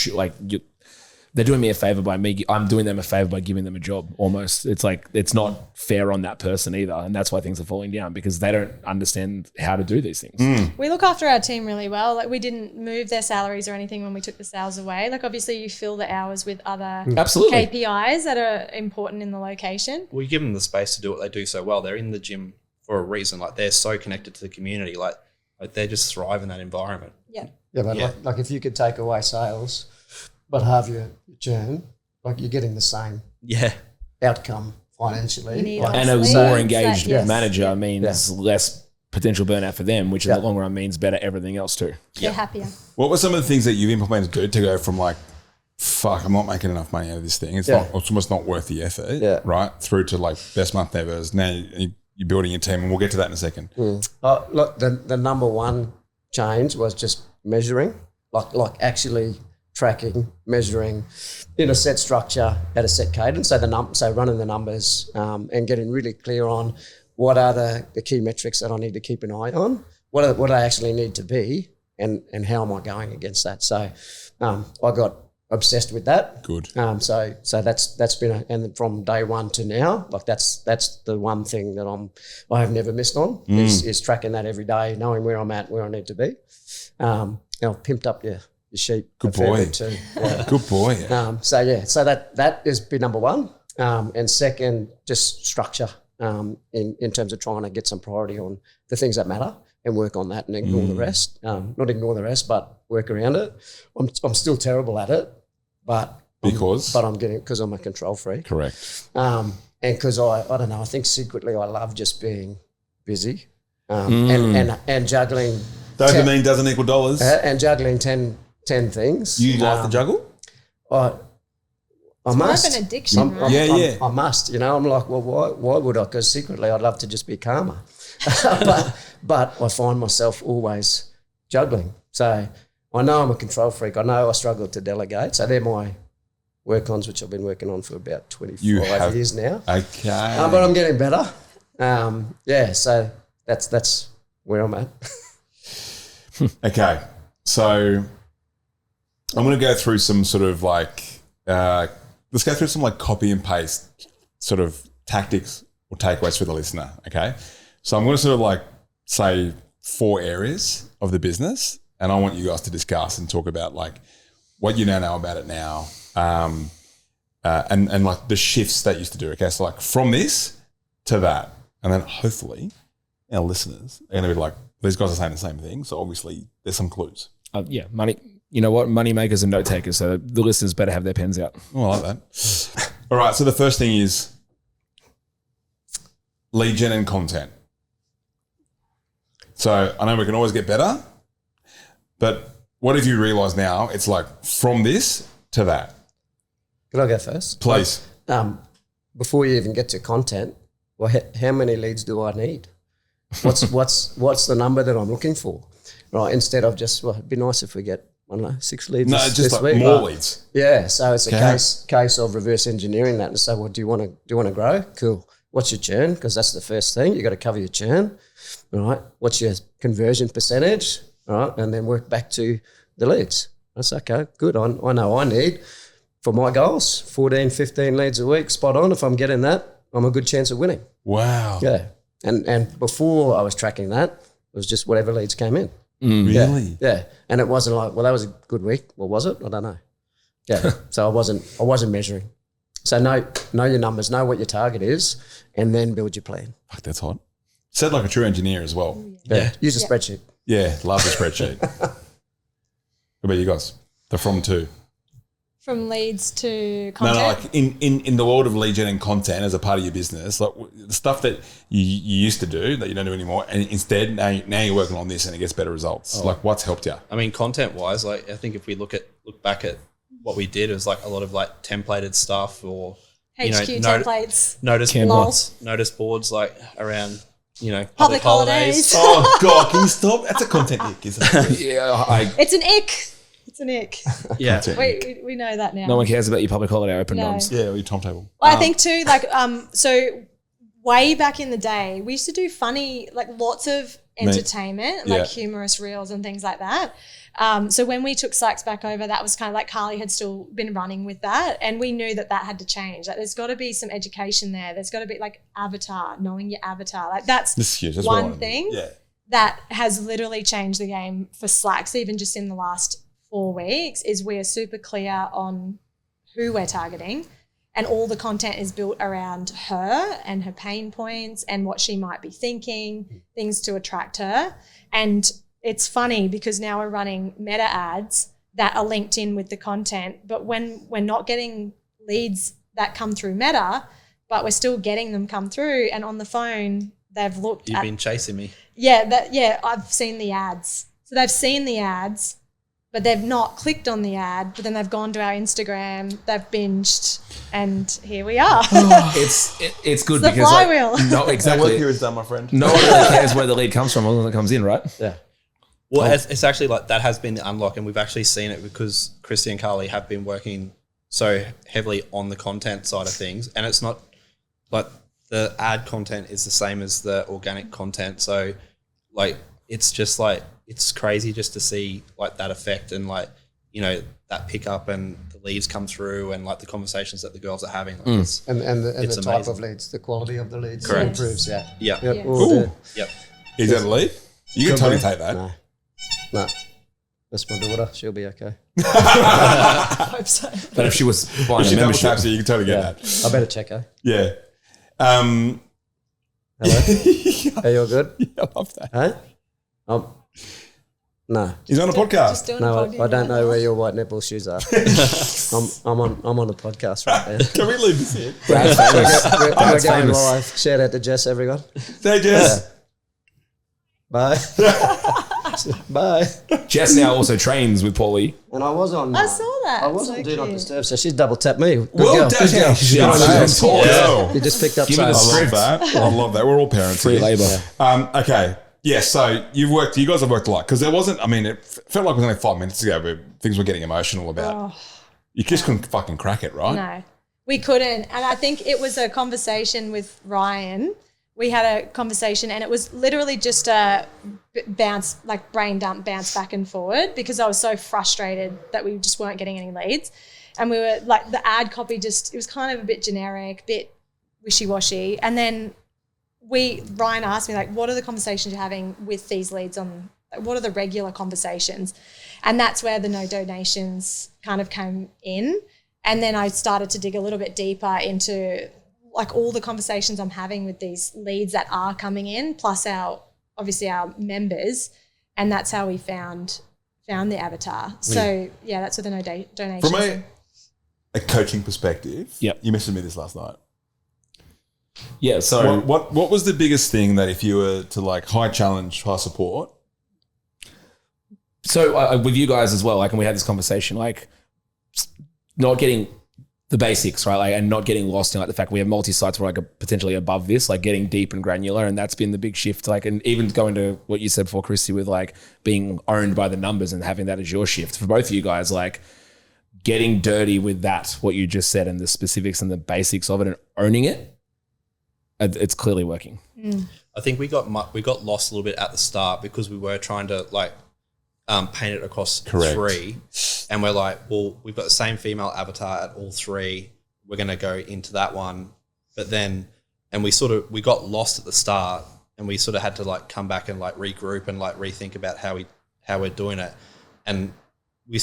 they're doing me a favor by me. I'm doing them a favor by giving them a job. Almost, it's like it's not fair on that person either, and that's why things are falling down, because they don't understand how to do these things. We look after our team really well. Like we didn't move their salaries or anything when we took the sales away. Like obviously you fill the hours with other Absolutely. KPIs that are important in the location. We give them the space to do what they do so well. They're in the gym for a reason. Like they're so connected to the community. Like they just thrive in that environment. Yeah. Yeah, but like if you could take away sales but halve your churn, like you're getting the same outcome financially. You need And a Leads, more engaged yes. manager means less potential burnout for them, which in the long run means better everything else too. They're happier. What were some of the things that you've implemented to go from like, fuck, I'm not making enough money out of this thing. It's almost not worth the effort, right? Through to like best month ever. Now you're building your team, and we'll get to that in a second. Look, the number one change was just measuring, like actually tracking, measuring in a set structure at a set cadence. So running the numbers and getting really clear on what are the key metrics that I need to keep an eye on, what do I actually need to be, and how am I going against that. So I got obsessed with that. Good. So that's been and from day one to now, like that's the one thing that I have never missed on is tracking that every day, knowing where I'm at, where I need to be. I've pimped up your sheep. Good boy. Too. Yeah. Good boy. So that has been number one. And second, just structure in terms of trying to get some priority on the things that matter and work on that and ignore the rest. Not ignore the rest, but work around it. I'm still terrible at it, but I'm getting, because I'm a control freak. Correct. And because I don't know, I think secretly I love just being busy and juggling. Dopamine doesn't equal dollars. And juggling 10 things. You like to juggle? I must. It's more of an addiction, right? Yeah. I must. I'm like, well, why would I? Because secretly I'd love to just be calmer. but I find myself always juggling. So I know I'm a control freak. I know I struggle to delegate. So they're my work-ons, which I've been working on for about 25 years now. Okay. But I'm getting better. So that's where I'm at. Okay. So I'm going to go through some sort of like, let's go through some like copy and paste sort of tactics or takeaways for the listener. Okay. So I'm going to sort of like say 4 areas of the business, and I want you guys to discuss and talk about like what you now know about it now, and like the shifts that you used to do. Okay. So like from this to that, and then hopefully our listeners are going to be like, these guys are saying the same thing. So obviously there's some clues. Money. You know what? Money makers and note takers. So the listeners better have their pens out. Oh, I like that. All right. So the first thing is lead gen and content. So I know we can always get better, but what if you realise now it's like from this to that? Can I go first? Please. Before you even get to content, well, how many leads do I need? What's the number that I'm looking for? Right, instead of just, well, it'd be nice if we get, I don't know, 6 leads this like week. more leads. Yeah, so it's a case of reverse engineering that and say, well, do you want to grow? Cool. What's your churn? Because that's the first thing. You got to cover your churn. All right. What's your conversion percentage? All right, and then work back to the leads. That's okay. Good. I know I need, for my goals, 14, 15 leads a week. Spot on. If I'm getting that, I'm a good chance of winning. Wow. Yeah. And before I was tracking that, it was just whatever leads came in. Really? Yeah. And it wasn't like, well, that was a good week. Well, was it? I don't know. Yeah. So I wasn't measuring. So know your numbers, know what your target is, and then build your plan. Fuck, that's hot. Said like a true engineer as well. Yeah. Use a spreadsheet. Yeah, love the spreadsheet. What about you guys? The from to. From leads to content? No, like in the world of lead gen and content as a part of your business, like the stuff that you used to do that you don't do anymore, and instead now you're working on this and it gets better results. Like what's helped you? I mean, content wise, like I think if we look back at what we did, it was like a lot of like templated stuff or HQ templates. Notice boards like around, public holidays. Oh God, can you stop? That's a content ick, isn't it? Yeah, it's an ick. It's an ick. Yeah. We know that now. No one cares about your public holiday open noms. Yeah, or your timetable. Well, I think too, like, so way back in the day, we used to do funny, like lots of entertainment, like humorous reels and things like that. So when we took Slacks back over, that was kind of like Carly had still been running with that. And we knew that had to change. Like there's got to be some education there. There's got to be like avatar, knowing your avatar. Like that's one thing that has literally changed the game for Slacks, even just in the last 4 weeks, is we are super clear on who we're targeting, and all the content is built around her and her pain points and what she might be thinking, things to attract her. And it's funny because now we're running meta ads that are linked in with the content, but when we're not getting leads that come through meta, but we're still getting them come through, and on the phone they've looked You've been chasing me. I've seen the ads. So they've seen the ads, but they've not clicked on the ad, but then they've gone to our Instagram, they've binged, and here we are. It's good it's because the flywheel. no, exactly. Work here is done, my friend. No one really cares where the lead comes from as long as it comes in, right? Yeah. Well, it's actually like that has been the unlock, and we've actually seen it because Christy and Carly have been working so heavily on the content side of things, and it's not like the ad content is the same as the organic content. So like it's just like it's crazy just to see like that effect and like, you know, that pickup and the leads come through and like the conversations that the girls are having. Like it's, and it's the type amazing. of leads, the quality of the leads Correct. improves. Yeah. Yep. Yep. Yeah. all the- Yep. Is that a lead? You can Could totally be. take that. No. That's my daughter. She'll be okay. I hope so. But if she was buying If a she double membership, taps it, you can totally get Yeah. that. I better check her. Yeah. Hello. Are you all good? I love that. Huh? No. He's on a Just podcast. doing No, a podcast I don't right know now. where your white netball shoes are. I'm on a podcast right now. Can we leave this in? Brad's famous. We're Brad's going famous. live. Shout out to Jess, everyone. Say, Jess. Bye. Bye. Jess now also trains with Paulie. And I was on. I saw that. I was on So Do Not cute. Disturb, so she's double tapped me. Good Well girl. done. Good girl. She's Good on you, a Jess. tall girl. You just picked up Give me I the sales. love script. that. I love that. We're all parents. Free here. labour. Okay. Yeah, so you guys have worked a lot because there wasn't, I mean, it felt like it was only 5 minutes ago where things were getting emotional about. You just couldn't fucking crack it, right? No, we couldn't. And I think it was a conversation with Ryan. We had a conversation and it was literally just a bounce, like brain dump, bounce back and forward because I was so frustrated that we just weren't getting any leads. And we were like, the ad copy it was kind of a bit generic, bit wishy-washy. And then Ryan asked me, like, what are the conversations you're having with these leads on, like, what are the regular conversations? And that's where the no donations kind of came in. And then I started to dig a little bit deeper into like all the conversations I'm having with these leads that are coming in, plus obviously our members. And that's how we found the avatar. So yeah, that's where the no donations. From a coaching perspective, Yep. you mentioned me this last night. Yeah, so What was the biggest thing that if you were to like high challenge, high support? So with you guys as well, like, and we had this conversation, like, not getting the basics, right? Like, and not getting lost in like the fact we have multi-sites where like potentially above this, like getting deep and granular, and that's been the big shift. Like, and even going to what you said before, Christy, with like being owned by the numbers and having that as your shift for both of you guys, like getting dirty with that, what you just said, and the specifics and the basics of it, and owning it. It's clearly working. I think we got lost a little bit at the start because we were trying to like paint it across Correct. 3, and we're like, well, we've got the same female avatar at all 3. We're going to go into that one, but then, and we got lost at the start, and we sort of had to like come back and like regroup and like rethink about how we're doing it, and we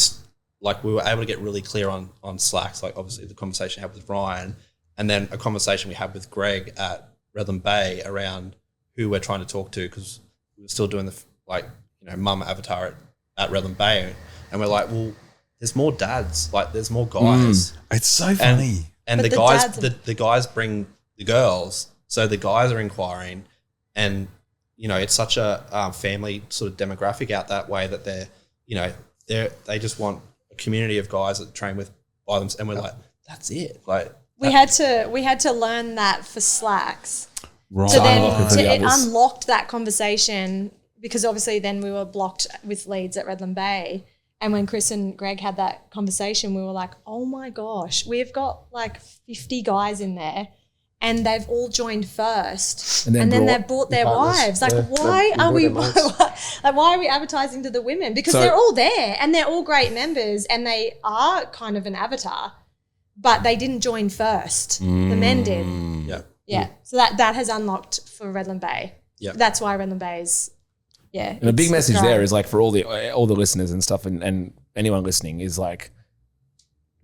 were able to get really clear on Slacks, like obviously the conversation I had with Ryan. And then a conversation we had with Greg at Redland Bay around who we're trying to talk to because we were still doing the mum avatar at Redland Bay, and we're like, well, there's more dads, like there's more guys, It's so funny. and But the the guys dads the guys bring the girls, so the guys are inquiring, and it's such a family sort of demographic out that way that they just want a community of guys that train by them, and we're like, that's it, like. We had to learn that for Slacks. Right. So then unlock it for the it others. unlocked that conversation because obviously then we were blocked with leads at Redland Bay. And when Chris and Greg had that conversation, we were like, oh my gosh, we've got like 50 guys in there and they've all joined first. And then they've brought their partners. wives. Like, Yeah, why they've are we brought their mates. like why are we advertising to the women? Because So- they're all there and they're all great members and they are kind of an avatar. But they didn't join first. The men did. Yeah. Yeah. So that has unlocked for Redland Bay. Yeah. That's why Redland Bay is, yeah. And a big it's message growing. there is like for all the listeners and stuff and anyone listening is like,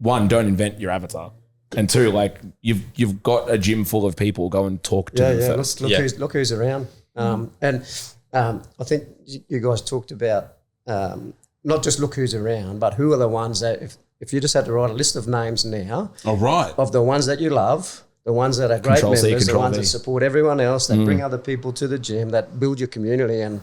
1, don't invent your avatar. And 2, like you've got a gym full of people, go and talk to them first. Look who's around. And I think you guys talked about not just look who's around, but who are the ones that if you just had to write a list of names now All right. of the ones that you love, the ones that are great Control C, members, the Control ones V. that support everyone else, that bring other people to the gym, that build your community and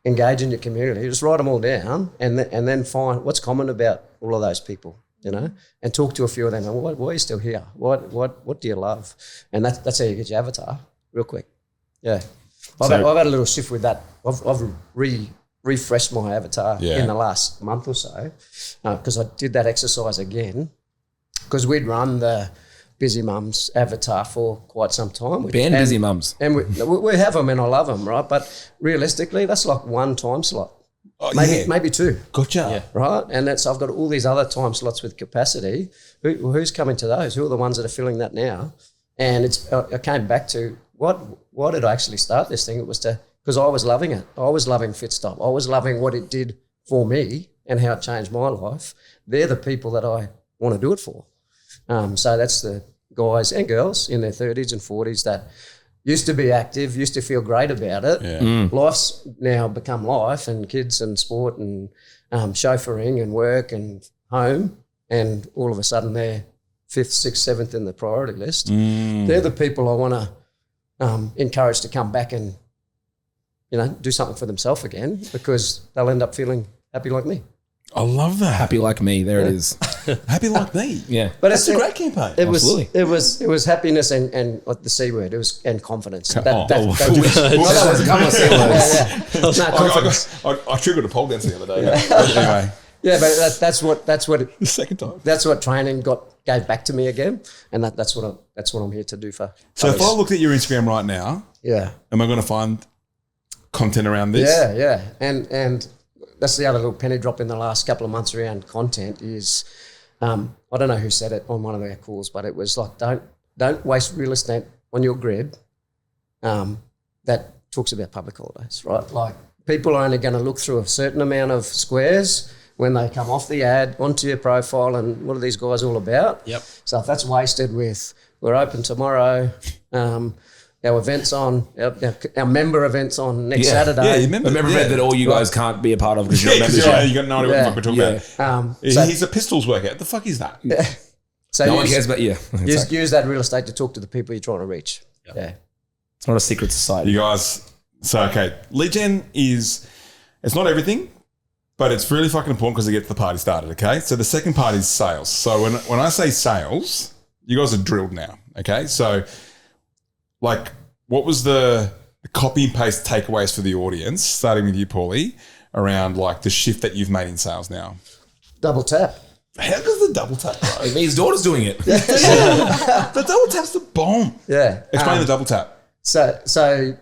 engage in your community. Just write them all down and then find what's common about all of those people, and talk to a few of them. Why are you still here? What do you love? And that's how you get your avatar real quick. Yeah. I've had a little shift with that. I've refreshed my avatar Yeah. in the last month or so because I did that exercise again because we'd run the Busy Mums avatar for quite some time. Ban busy mums. And we have them and I love them, right? But realistically, that's like one time slot, maybe two. Gotcha. Right, and that's I've got all these other time slots with capacity. Who's coming to those? Who are the ones that are filling that now? And I came back to why did I actually start this thing? It was because I was loving it. I was loving Fitstop. I was loving what it did for me and how it changed my life. They're the people that I want to do it for. So that's the guys and girls in their 30s and 40s that used to be active, used to feel great about it. Yeah. Life's now become life and kids and sport and chauffeuring and work and home, and all of a sudden they're 5th, 6th, 7th in the priority list. They're the people I want to encourage to come back and, do something for themselves again because they'll end up feeling happy like me. I love that. Happy like me. There it is. Happy like me. Yeah. But That's a great campaign. It was Absolutely. it was happiness and like the C word. It was and confidence. Oh, No, confidence. I triggered a pole dance the other day. But anyway, Yeah, but that's what the second time. that's what training gave back to me again, and that's what I'm here to do for. So if others. I looked at your Instagram right now, Yeah. am I going to find content around this? Yeah, and that's the other little penny drop in the last couple of months around content is, I don't know who said it on one of our calls, but it was like, don't waste real estate on your grid that talks about public holidays, right? Like people are only going to look through a certain amount of squares when they come off the ad onto your profile and what are these guys all about? Yep. So if that's wasted with, we're open tomorrow, our events on, our member events on next Saturday. Yeah, you remember, Event that all you guys can't be a part of because you're not members. Yeah, you got no idea what the fuck we're talking Yeah. about. So, He's a pistols workout. What the fuck is that? so No one use, cares about you. use that real estate to talk to the people you're trying to reach. Yeah. It's not a secret society. You guys, so okay, lead gen it's not everything, but it's really fucking important because it gets the party started, okay? So the second part is sales. So when I say sales, you guys are drilled now, okay? So like what was the copy and paste takeaways for the audience, starting with you, Paulie, around like the shift that you've made in sales now? Double tap. How does the double tap, bro? His daughter's doing it. The double tap's the bomb. Yeah. Explain the double tap. So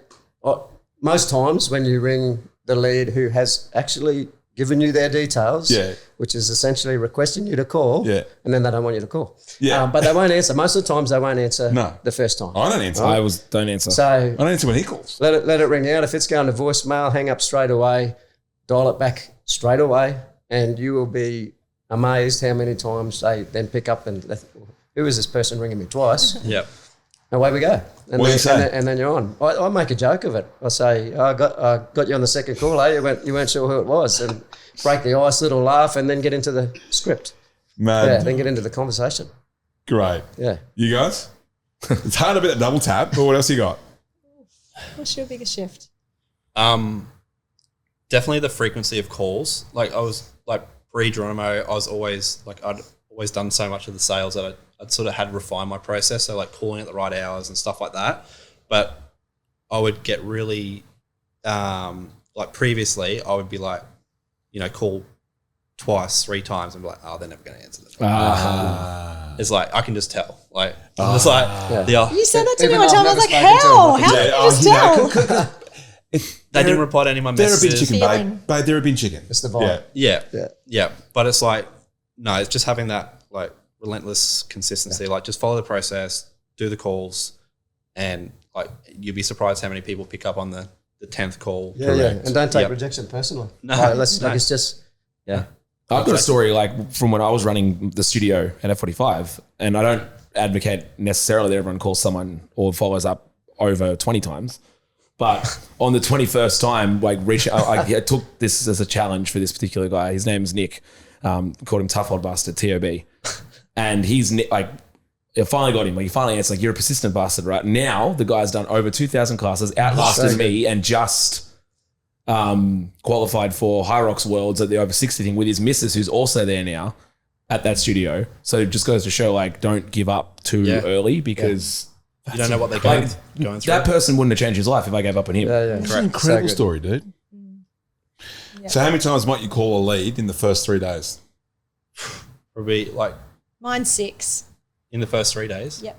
most times when you ring the lead who has actually given you their details, which is essentially requesting you to call, and then they don't want you to call. Yeah. But they won't answer. Most of the times they won't answer the first time. I don't answer. Don't answer. So I don't answer when he calls. let it ring out. If it's going to voicemail, hang up straight away, dial it back straight away, and you will be amazed how many times they then pick up and who is this person ringing me twice? Yep. Away we go. And What do you say? and then you're on. I make a joke of it. I say, I got you on the second call, eh? You weren't sure who it was, and break the ice, little laugh, and then get into the script. Mad. Then get into the conversation. Great. Yeah. You guys? It's hard a bit at double tap, but what else you got? What's your biggest shift? Definitely the frequency of calls. Like I was like pre-Geronimo, I was always like I'd always done so much of the sales that I'd sort of had refined my process. So like calling at the right hours and stuff like that. But I would get really like previously I would be like, call twice, 3 times and be like, oh, they're never going to answer this. It's like I can just tell. Like I'm just like You said that to me Even one though time. I I've was like, never spoken to how? him. How can you just tell? they didn't reply to any of my They're a bin messages. chicken, Feeling. babe. They're a bin chicken. It's the vibe. Yeah. But it's like, no, it's just having that like relentless consistency. Like just follow the process, do the calls, and like you'd be surprised how many people pick up on the 10th call. Yeah. And don't take rejection personally. No, Like, no. it's just, I've got a story like from when I was running the studio at F45, and I don't advocate necessarily that everyone calls someone or follows up over 20 times. But on the 21st time, like I took this as a challenge for this particular guy. His name's Nick. Called him Tough Old Bastard, TOB. And he's like, I finally got him. Like, he finally answered, like, you're a persistent bastard, right? Now the guy's done over 2,000 classes, outlasted me, and just qualified for High Rocks Worlds at the over 60 thing with his missus, who's also there now at that studio. So it just goes to show, like, don't give up too early because You don't know what they're going through. that person wouldn't have changed his life if I gave up on him. yeah. It's an incredible story, dude. So how many times might you call a lead in the first 3 days? Probably like Mine's 6. in the first 3 days. Yep.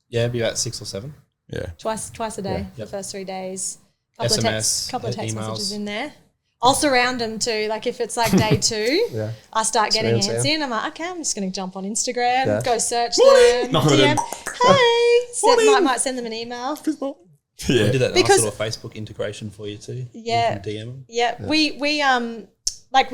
Yeah, it'd be about 6 or 7. Yeah. Twice a day Yeah. the first 3 days. SMS, Couple of text emails. messages in there. I'll surround them too. Like if it's like day 2, I start getting Surround antsy and I'm like, okay, I'm just going to jump on Instagram, go search them, Knock on the DM, door. hey, might send them an email. We Yeah. did that Because- nice little Facebook integration for you too. Yeah. You can DM them. Yeah, we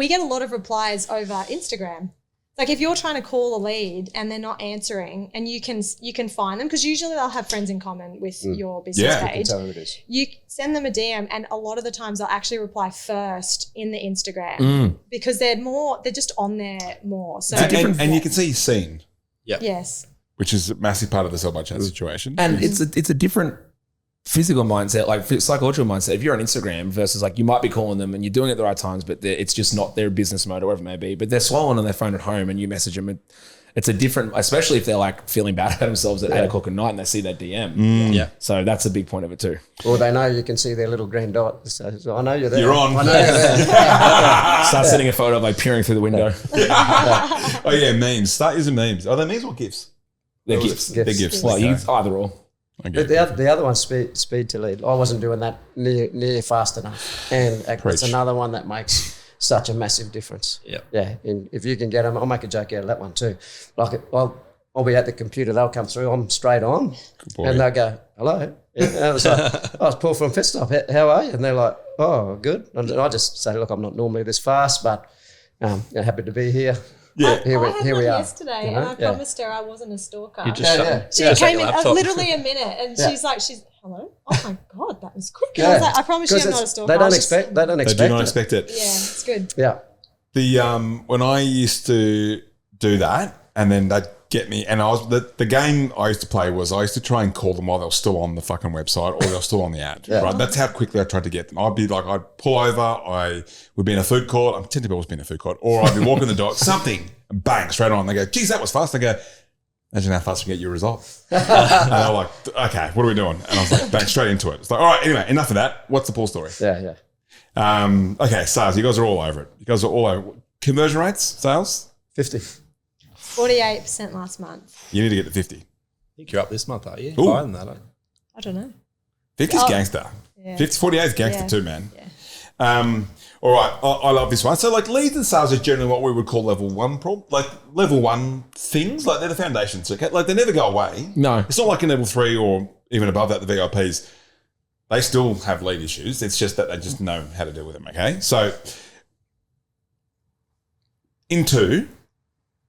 get a lot of replies over Instagram. Like if you're trying to call a lead and they're not answering, and you can find them because usually they'll have friends in common with your business Yeah. page. Tell who it is. You send them a DM, and a lot of the times they'll actually reply first in the Instagram because they're just on there more. So And you can see seen, yes, which is a massive part of the sell by chat situation. And it's a different physical mindset, like psychological mindset. If you're on Instagram versus like you might be calling them and you're doing it at the right times, but it's just not their business mode or whatever it may be. But they're swollen on their phone at home and you message them. It's a different, especially if they're like feeling bad about themselves at 8 o'clock at night and they see that DM. Yeah. So that's a big point of it too. Or they know you can see their little green dot. So I know you're there. You're on. I know you're there. Start sending a photo of like peering through the window. Oh yeah, memes. Start using memes. Are they memes or GIFs? They're Those- gifts. They're GIFs. Well, you Okay. either or. Okay. But the other one's speed to lead. I wasn't doing that near fast enough, and Preach. it's another one that makes such a massive difference. Yep. Yeah, and if you can get them, I'll make a joke out of that one too. Like I'll be at the computer, they'll come through, I'm straight on, boy. and they'll go, "Hello." And I was like, "I was Paul from Fitstop. How are you?" And they're like, "Oh, good." And I just say, "Look, I'm not normally this fast, but happy to be here." Yeah. Here I had we one are. yesterday, You know? and I Yeah. promised her I wasn't a stalker. You just Yeah, She shut came your in laptop. literally a minute, and Yeah. she's hello. Oh my god, that was quick. And I was like, I promise you, I'm not a stalker. They I don't was just- expect. They don't They expect. do not it. expect it. Yeah, it's good. Yeah. The when I used to do that, and then they'd get me, and I was the game I used to play was I used to try and call them while they were still on the fucking website or they were still on the ad. Yeah. Right, that's how quickly I tried to get them. I'd be like, I'd pull over, I would be in a food court. I tend to always be in a food court, or I'd be walking the dog, something, and bang, straight on. They go, "Geez, that was fast." I go, "Imagine how fast we get your result." And they're like, "Okay, what are we doing?" And I was like, bang, straight into it. It's like, all right, anyway, enough of that. What's the Paul story? Yeah. Yeah. Okay, sales. You guys are all over it. You guys are all over it. Conversion rates, sales. 50. 48% last month. You need to get to 50. I think you're up this month, are you? Ooh. Higher than that. I don't know. 50 is Oh. gangster. Yeah. 50, 48 is gangster Yeah. too, man. Yeah. All right, I love this one. So, like, leads and sales is generally what we would call level one level one things. Like, they're the foundations. Okay, like they never go away. No. It's not like in level 3 or even above that, the VIPs. They still have lead issues. It's just that they just know how to deal with them. Okay, so in 2,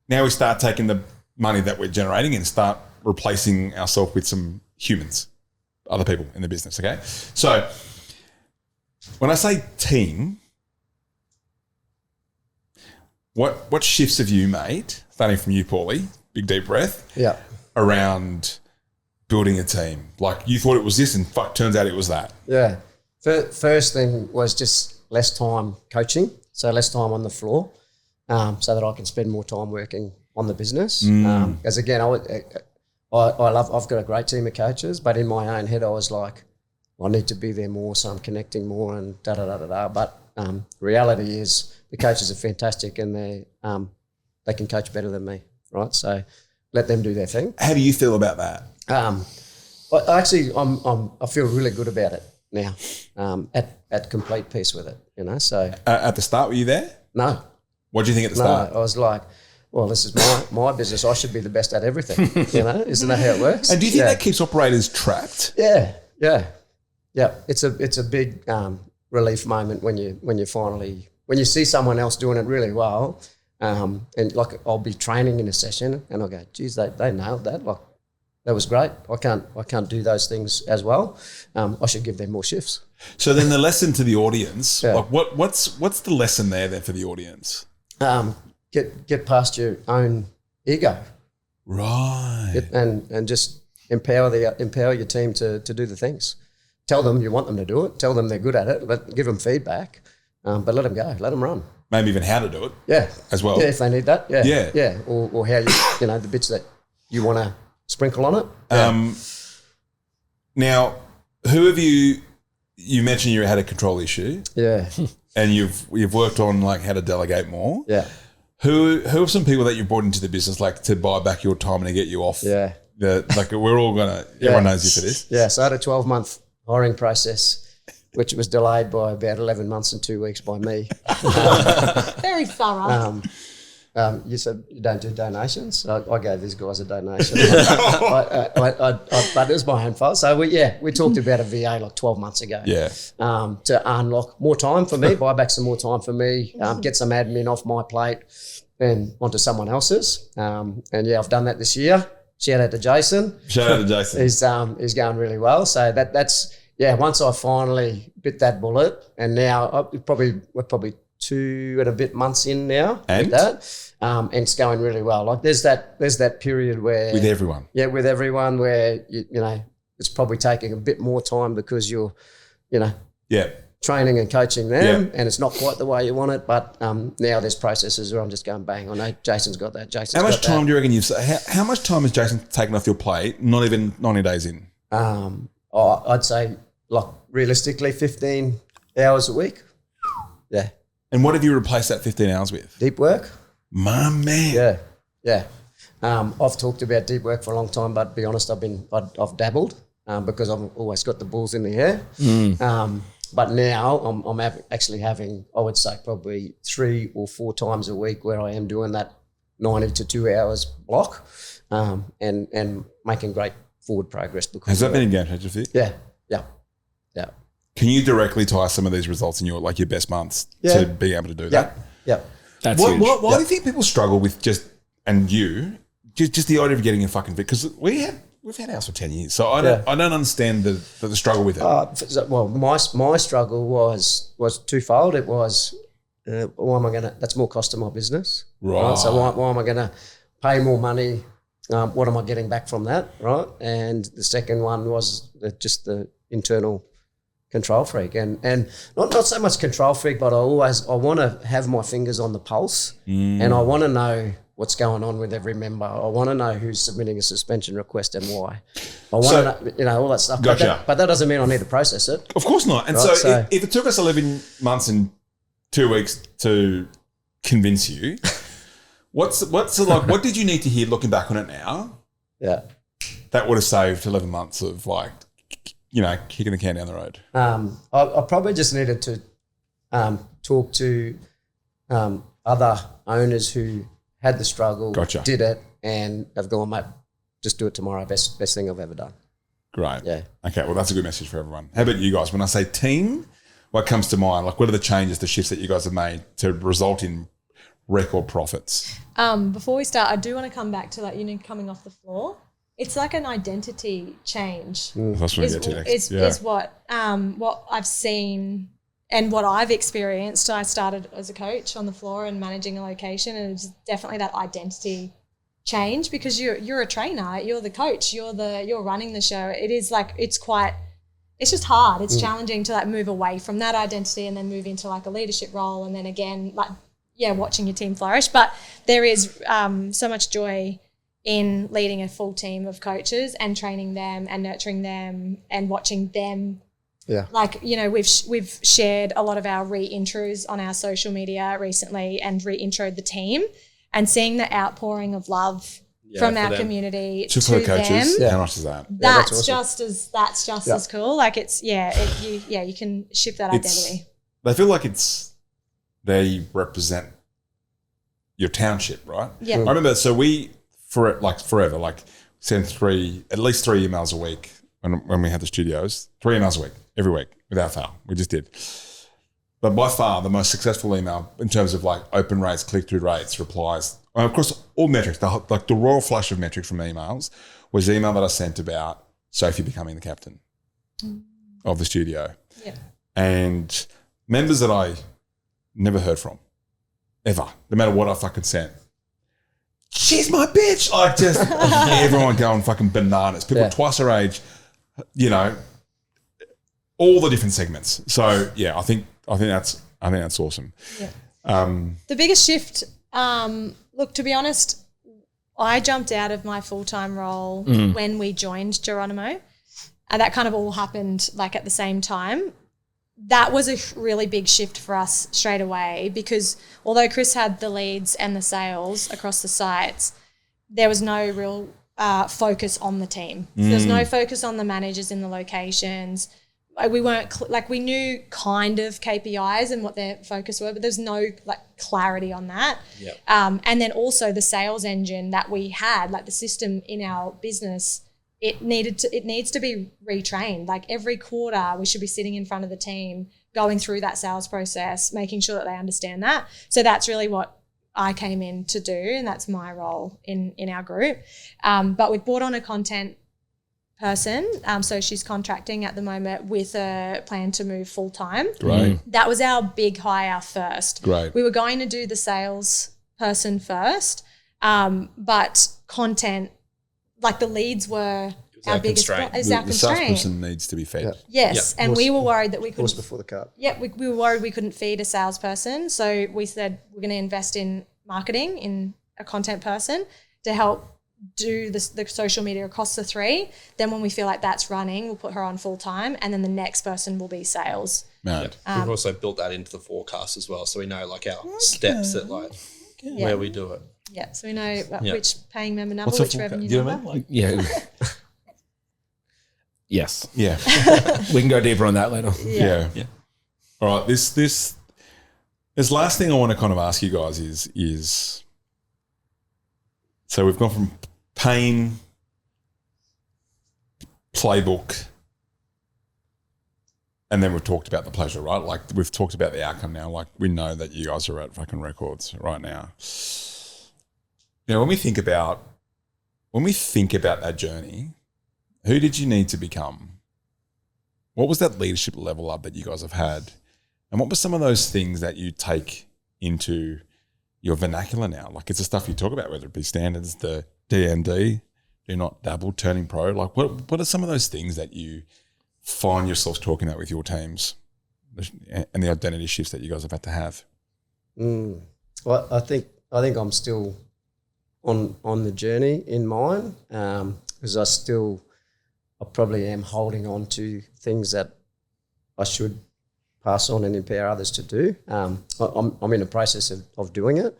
now we start taking the money that we're generating and start replacing ourselves with some humans, other people in the business. Okay, so when I say team, what shifts have you made, starting from you, Paulie, big deep breath, Yeah. around building a team? Like you thought it was this and fuck, turns out it was that. Yeah. First thing was just less time coaching, so less time on the floor, so that I can spend more time working on the business. As again, I've got a great team of coaches, but in my own head, I was like, I need to be there more, so I'm connecting more and da da da da da. But reality is, the coaches are fantastic and they can coach better than me, right? So let them do their thing. How do you feel about that? I feel really good about it now. At complete peace with it, you know. So At the start, were you there? no. What do you think at the No, start? I was like, well, this is my business. I should be the best at everything. You know, isn't that how it works? And do you think yeah. that keeps operators trapped? Yeah. It's a big relief moment when you see someone else doing it really well, and like I'll be training in a session and I'll go, geez, they nailed that. Like that was great. I can't do those things as well. I should give them more shifts. So then the lesson to the audience, Yeah. like what's the lesson there then for the audience? Get past your own ego. Right. And just empower your team to do the things. Tell them you want them to do it. Tell them they're good at it. Give them feedback, but let them go. Let them run. Maybe even how to do it. Yeah, As well. Yeah, if they need that. Yeah, Yeah. yeah. Or how the bits that you want to sprinkle on it. Yeah. Now, who have you mentioned you had a control issue. Yeah. and you've worked on like how to delegate more. Yeah. Who are some people that you brought into the business like to buy back your time and to get you off? Yeah. We're all gonna. Everyone knows you for this. Yeah. So I had a 12-month hiring process, which was delayed by about 11 months and 2 weeks by me. Very thorough. You said you don't do donations. I gave these guys a donation, but it was my own fault. So we talked about a VA like 12 months ago. Yeah. To unlock more time for me, buy back some more time for me, get some admin off my plate and onto someone else's. And I've done that this year. Shout out to Jason. He's going really well. So that's once I finally bit that bullet, and now we're probably 2 and a bit months in now and with that, and it's going really well. Like there's that period where with everyone, where you know it's probably taking a bit more time because you're training and coaching them, and it's not quite the way you want it. But now there's processes where I'm just going bang. I know Jason's got that. How much time do you reckon how much time has Jason taken off your plate? Not even 90 days in. I'd say like realistically 15 hours a week. Yeah. And what have you replaced that 15 hours with? Deep work. My man. Yeah. I've talked about deep work for a long time, but to be honest, I've dabbled because I've always got the balls in the air. But now I'm actually having, I would say, probably 3 or 4 times a week where I am doing that 90 to 2 hours block, and making great forward progress. Because has that been a game changer for you? Yeah. Can you directly tie some of these results in your best months to being able to do that? Yeah. That's huge. Why do you think people struggle with just the idea of getting a fucking fit? Because we've had ours for 10 years, so I don't understand the struggle with it. Well, my struggle was twofold. It was why am I going to? That's more cost to my business, right? So why am I going to pay more money? What am I getting back from that, right? And the second one was just the internal control freak, and not so much control freak, but I want to have my fingers on the pulse, and I want to know what's going on with every member. I want to know who's submitting a suspension request and why. I want to know, all that stuff. Gotcha. But that doesn't mean I need to process it. Of course not. And right? so if it took us 11 months and 2 weeks to convince you, what did you need to hear looking back on it now? Yeah. That would have saved 11 months of kicking the can down the road. I probably just needed to talk to other owners who had the struggle, did it, and have gone, mate, just do it tomorrow. Best thing I've ever done. Great. Yeah. Okay, well, that's a good message for everyone. How about you guys? When I say team, what comes to mind? Like, what are the changes, the shifts that you guys have made to result in record profits? Before we start, I do want to come back to coming off the floor. It's like an identity change. That's what I get to next. Is what I've seen and what I've experienced. I started as a coach on the floor and managing a location, and it's definitely that identity change because you're a trainer, you're the coach, you're running the show. It is like it's just hard. It's challenging to move away from that identity and then move into a leadership role, and then again watching your team flourish. But there is so much joy in leading a full team of coaches and training them and nurturing them and watching them. Yeah. We've shared a lot of our re-intros on our social media recently and re-introed the team, and seeing the outpouring of love from our community to the coaches. them. How much is that? That's awesome. That's just as cool. You can shift that identity. They feel like they represent your township, right? Yeah. I remember, so we forever send at least 3 emails a week when we had the studios, 3 emails a week, every week, without fail. We just did. But by far the most successful email in terms of open rates, click-through rates, replies, and of course all metrics, the royal flush of metrics from emails was the email that I sent about Sophie becoming the captain of the studio. Yeah. And members that I never heard from, ever, no matter what I fucking sent. She's my bitch. Everyone going fucking bananas. People twice her age, all the different segments. So I think that's awesome. Yeah. The biggest shift, look, to be honest, I jumped out of my full-time role when we joined Geronimo. And that kind of all happened at the same time. that was a really big shift for us straight away, because although Chris had the leads and the sales across the sites, there was no real focus on the team. So there's no focus on the managers in the locations. We weren't we knew kind of KPIs and what their focus were, but there's no clarity on that. Yep. And then also the sales engine that we had, the system in our business, it needs to be retrained. Every quarter we should be sitting in front of the team, going through that sales process, making sure that they understand that. So that's really what I came in to do, and that's my role in our group. But we've brought on a content person, so she's contracting at the moment with a plan to move full time. Great. That was our big hire first. Great. We were going to do the sales person first, but content, the leads were our biggest constraint. is our The salesperson constraint. needs to be fed. Yes, and we were worried that we couldn't. Horse before the cart. Yeah, we were worried we couldn't feed a salesperson, so we said we're going to invest in marketing, in a content person to help do the social media across the three. Then when we feel like that's running, we'll put her on full time, and then the next person will be sales. Mad. We've also built that into the forecast as well, so we know our steps that where we do it. Yeah, so we know which paying member number, What's a which forecast? revenue Do you know number. what I mean? Yeah. Yes. Yeah. We can go deeper on that later. Yeah. All right. This last thing I want to kind of ask you guys is so we've gone from pain, playbook, and then we've talked about the pleasure, right? We've talked about the outcome now. We know that you guys are at fucking records right now. When we think about that journey, who did you need to become? What was that leadership level up that you guys have had? And what were some of those things that you take into your vernacular now? It's the stuff you talk about, whether it be standards, the D&D, do not dabble, turning pro. What are some of those things that you find yourselves talking about with your teams and the identity shifts that you guys have had to have? Well, I think I'm still on the journey in mine, because I probably am holding on to things that I should pass on and empower others to do. I'm in the process of doing it,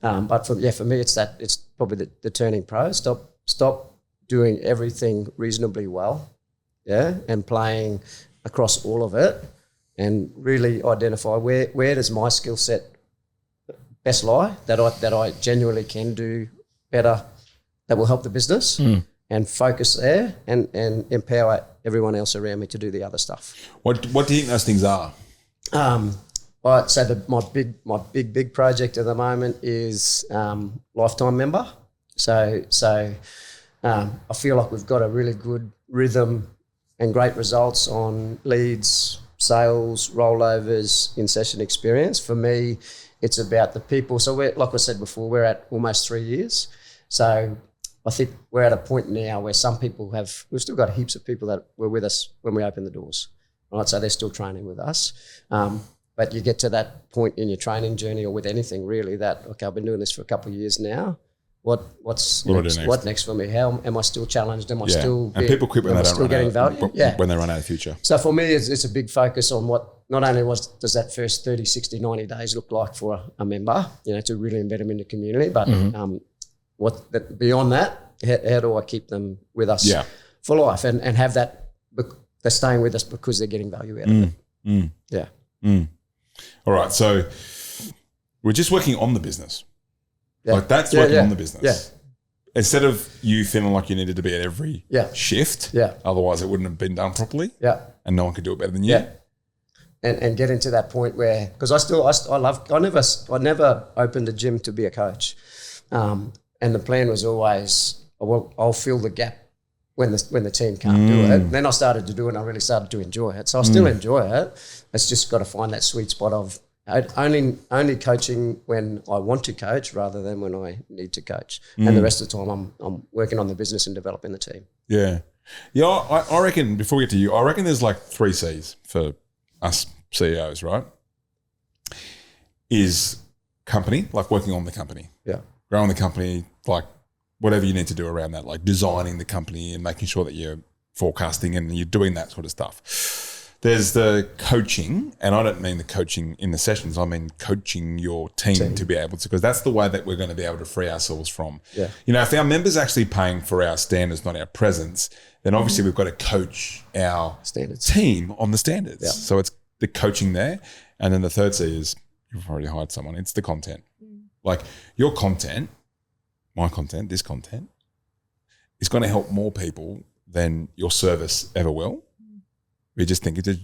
but for me, it's probably the turning pro. Stop doing everything reasonably well, and playing across all of it, and really identify where does my skill set best lie, that I genuinely can do better, that will help the business. And focus there, and empower everyone else around me to do the other stuff. What do you think those things are? I'd say that my big project at the moment is lifetime member. So I feel like we've got a really good rhythm and great results on leads, sales, rollovers, in-session experience. For me, it's about the people. So like I said before, we're at almost 3 years. So I think we're at a point now where some people we've still got heaps of people that were with us when we opened the doors, right? So they're still training with us. But you get to that point in your training journey, or with anything really, that, okay, I've been doing this for a couple of years now. What's next? What next for me? How am I still challenged? Am I still and people quit when they don't getting run out, value? when they run out of future. So for me, it's a big focus on what not only does that first 30, 60, 90 days look like for a member, to really embed them in the community, but beyond that, how do I keep them with us for life and have that they're staying with us because they're getting value out of it. All right, so we're just working on the business. That's working on the business. Yeah. Instead of you feeling like you needed to be at every shift, Yeah. otherwise it wouldn't have been done properly. Yeah. And no one could do it better than you. Yeah. And get into that point where, because I never opened a gym to be a coach. And the plan was always, I'll fill the gap when the team can't do it. And then I started to do it, and I really started to enjoy it. So I still enjoy it. It's just got to find that sweet spot of only coaching when I want to coach rather than when I need to coach. And the rest of the time I'm working on the business and developing the team. Yeah. Yeah, I reckon, before we get to you, I reckon there's 3 C's for us CEOs, right? Is company, working on the company. Yeah. Growing the company, whatever you need to do around that, designing the company and making sure that you're forecasting and you're doing that sort of stuff. there's the coaching, and I don't mean the coaching in the sessions. I mean coaching your team to be able to, because that's the way that we're going to be able to free ourselves from. Yeah. You know, if our members are actually paying for our standards, not our presence, then obviously we've got to coach our Standards. team on the standards. Yeah. So it's the coaching there. And then the third C is you've already hired someone. It's the content. Like your content, my content, this content is going to help more people than your service ever will. We just think it's a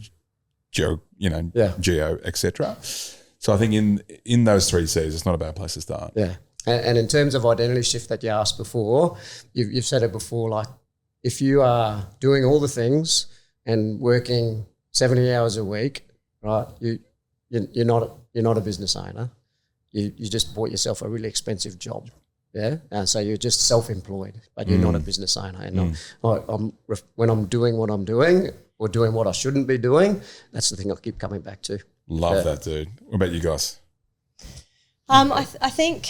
joke, you know, geo, etc. So I think in those 3 C's, it's not a bad place to start. Yeah. And in terms of identity shift that you asked before, you've said it before, like if you are doing all the things and working 70 hours a week, right, you're not a business owner. You just bought yourself a really expensive job. Yeah, and so you're just self-employed, but you're not a business owner. And when I'm doing what I'm doing or doing what I shouldn't be doing, that's the thing I keep coming back to. Love that, dude. What about you guys? I think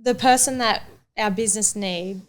the person that our business we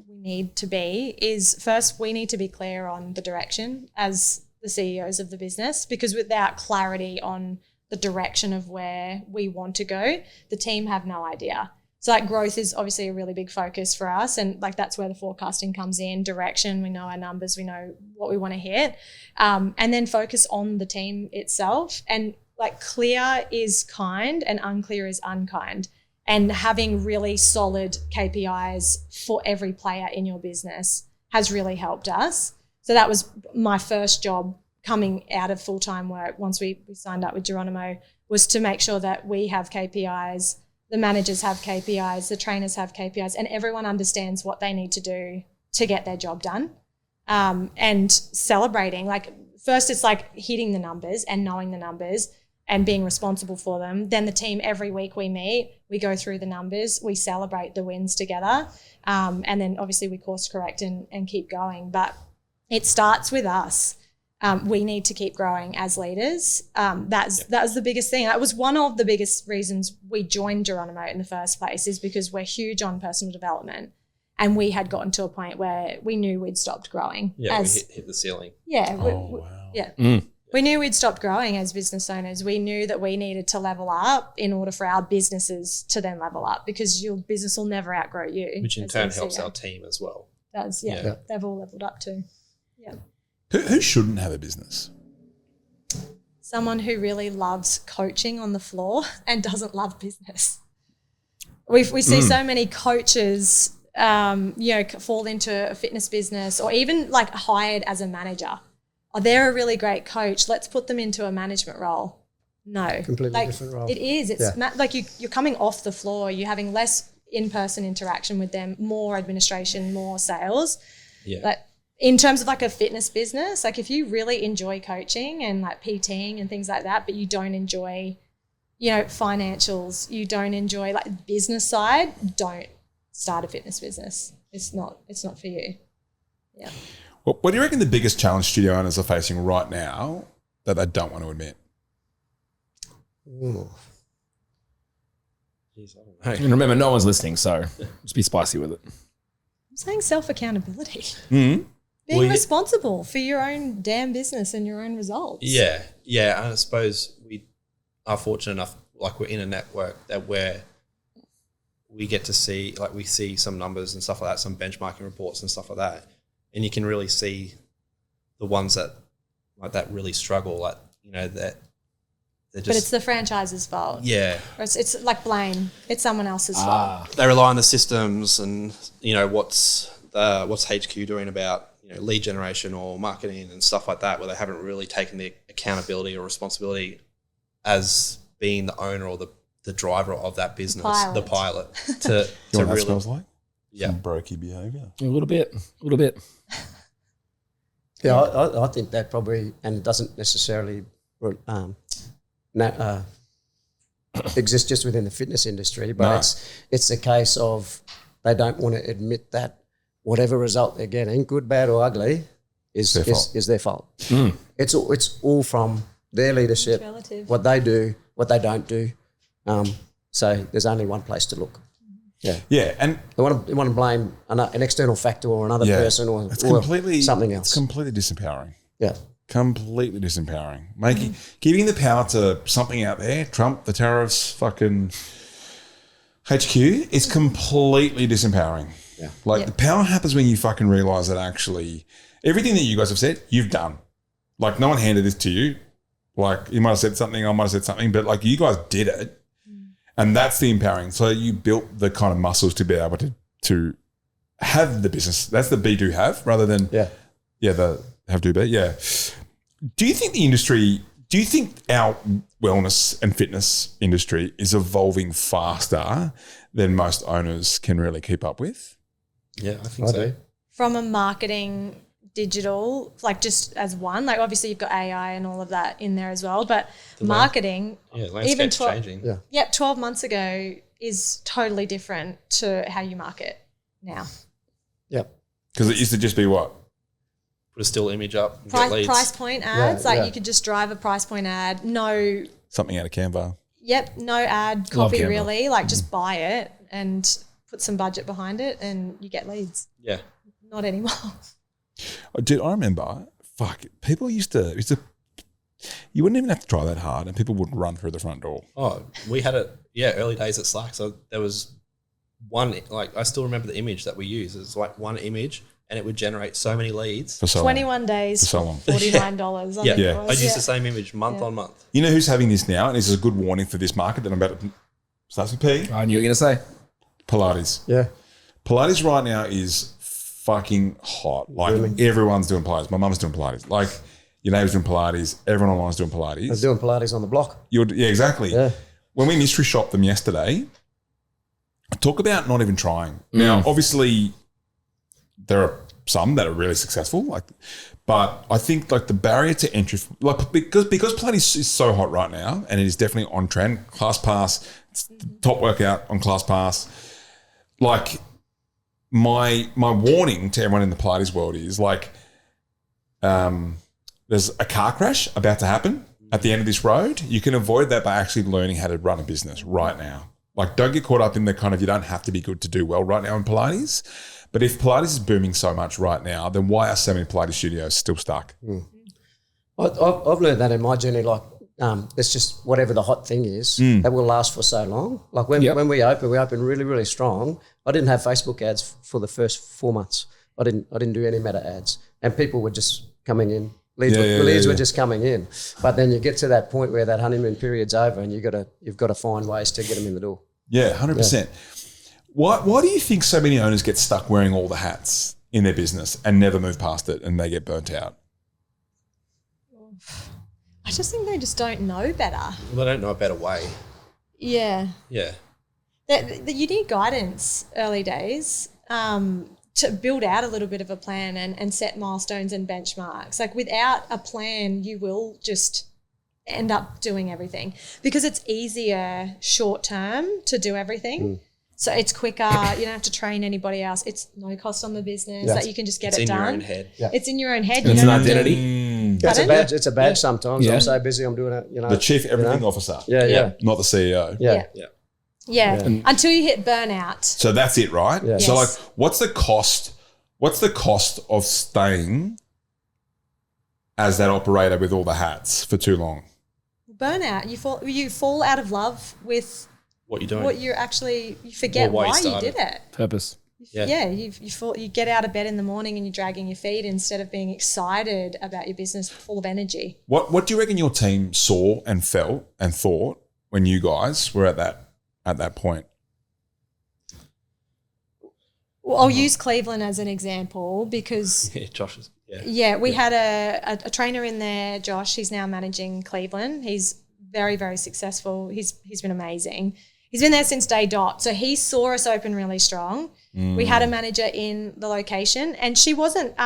need to be is, first we need to be clear on the direction as the CEOs of the business, because without clarity on the direction of where we want to go, the team have no idea. So like growth is obviously a really big focus for us, and like that's where the forecasting comes in. Direction, we know our numbers, we know what we want to hit, and then focus on the team itself. And like clear is kind and unclear is unkind. And having really solid KPIs for every player in your business has really helped us. So that was my first job coming out of full-time work once we signed up with Geronimo, was to make sure that we have KPIs, the managers have KPIs, the trainers have KPIs, and everyone understands what they need to do to get their job done. And celebrating, like first it's like hitting the numbers and knowing the numbers and being responsible for them. Then the team, every week we meet, we go through the numbers, we celebrate the wins together. And then obviously we course correct and keep going. But it starts with us. We need to keep growing as leaders. That was the biggest thing. That was one of the biggest reasons we joined Geronimo in the first place, is because we're huge on personal development, and we had gotten to a point where we knew we'd stopped growing. Yeah, we hit the ceiling. Yeah. Wow. Yeah. We knew we'd stopped growing as business owners. We knew that we needed to level up in order for our businesses to then level up, because your business will never outgrow you. Which in turn helps our team as well. Does, yeah. They've all leveled up too. Yeah. Who shouldn't have a business? Someone who really loves coaching on the floor and doesn't love business. We see so many coaches, fall into a fitness business, or even like hired as a manager. Oh, they're a really great coach. Let's put them into a management role. No. Completely different role. It is. It's like you're coming off the floor. You're having less in-person interaction with them, more administration, more sales. Yeah. Like, in terms of like a fitness business, like if you really enjoy coaching and like PTing and things like that, but you don't enjoy, financials, you don't enjoy like the business side, don't start a fitness business. It's not for you. Yeah. Well, what do you reckon the biggest challenge studio owners are facing right now that they don't want to admit? Ooh. Jeez, I don't know. Hey, and remember, no one's listening, so just be spicy with it. I'm saying self-accountability. Mm-hmm. Being responsible for your own damn business and your own results. Yeah. And I suppose we are fortunate enough, like we're in a network that where we get to see, like we see some numbers and stuff like that, some benchmarking reports and stuff like that. And you can really see the ones that really struggle, that they're just. But it's the franchise's fault. Yeah. Or it's like blame. It's someone else's fault. They rely on the systems and, what's HQ doing about, lead generation or marketing and stuff like that, where they haven't really taken the accountability or responsibility as being the owner or the driver of that business, the pilot to You know what that really smells like? Yeah. Some brokey behaviour. A little bit. Yeah, I think that probably, and it doesn't necessarily exist just within the fitness industry, but it's a case of they don't want to admit that whatever result they're getting, good, bad or ugly, is their fault. Mm. It's all from their leadership, what they do, what they don't do. So there's only one place to look. Yeah, and they want to blame an external factor or another person or something else. It's completely disempowering. Yeah. Completely disempowering. Giving the power to something out there, Trump, the tariffs, fucking HQ, is completely disempowering. Yeah. Like the power happens when you fucking realize that actually everything that you guys have said, you've done. Like no one handed this to you. Like you might have said something, I might have said something, but like you guys did it. And that's the empowering. So you built the kind of muscles to be able to have the business. That's the be do have rather than the have do be. Yeah. Do you think our wellness and fitness industry is evolving faster than most owners can really keep up with? Yeah, I think so. From a marketing, digital, like just as one, like obviously you've got AI and all of that in there as well, but marketing, landscape's changing. 12 months ago is totally different to how you market now. Yep. Because it used to just be what? Put a still image up, and get leads. Price point ads, you could just drive a price point ad, no something out of Canva. Yep, no ad copy really, like just buy it and put some budget behind it and you get leads. Yeah. Not anymore. Dude, I remember, people used to, you wouldn't even have to try that hard and people would run through the front door. Oh, we had it, early days at Slack. So there was one, like I still remember the image that we used. It was like one image and it would generate so many leads. For so 21 days, for so long. $49. I think it was. I used the same image month on month. You know who's having this now? And this is a good warning for this market that I'm about to, starts with P. I knew you were going to say. Pilates. Yeah. Pilates right now is fucking hot. Like everyone's doing Pilates. My mum's doing Pilates. Like your neighbour's doing Pilates. Everyone online's doing Pilates. I was doing Pilates on the block. Yeah, exactly. Yeah. When we mystery shopped them yesterday, talk about not even trying. Now, obviously, there are some that are really successful, but I think like the barrier to entry, like because Pilates is so hot right now, and it is definitely on trend. ClassPass, it's the top workout on ClassPass. Like my warning to everyone in the Pilates world is like, there's a car crash about to happen at the end of this road. You can avoid that by actually learning how to run a business right now. Like, don't get caught up in the kind of, you don't have to be good to do well right now in Pilates. But if Pilates is booming so much right now, then why are so many Pilates studios still stuck? I've learned that in my journey. Like, it's just whatever the hot thing is that will last for so long. Like when we opened really, really strong. I didn't have Facebook ads for the first 4 months. I didn't do any Meta ads, and people were just coming in. Leads were just coming in. But then you get to that point where that honeymoon period's over, and you've got to find ways to get them in the door. Yeah, 100%. Why do you think so many owners get stuck wearing all the hats in their business and never move past it, and they get burnt out? I just think they just don't know better. Well, they don't know a better way. Yeah. Yeah. That you need guidance early days to build out a little bit of a plan and set milestones and benchmarks. Like without a plan, you will just end up doing everything because it's easier short term to do everything. So it's quicker. You don't have to train anybody else. It's no cost on the business that you can just get it done. It's in your own head. Yeah. It's in your own head. It's an identity. It's a badge sometimes. Yeah. I'm so busy, I'm doing it, The chief everything officer. Yeah. Not the CEO. Yeah. Until you hit burnout. So that's it, right? Yeah. So Yes. like, what's the cost of staying as that operator with all the hats for too long? Burnout. You fall out of love with What you're doing. you forget Or why you why you started. did it. Purpose. Yeah. You get out of bed in the morning and you're dragging your feet instead of being excited about your business, full of energy. What do you reckon your team saw and felt and thought when you guys were at that point? Well, I'll use Cleveland as an example because Josh is, we had a trainer in there, Josh. He's now managing Cleveland. He's very, very successful. He's been amazing. He's been there since day dot. So he saw us open really strong. We had a manager in the location and she wasn't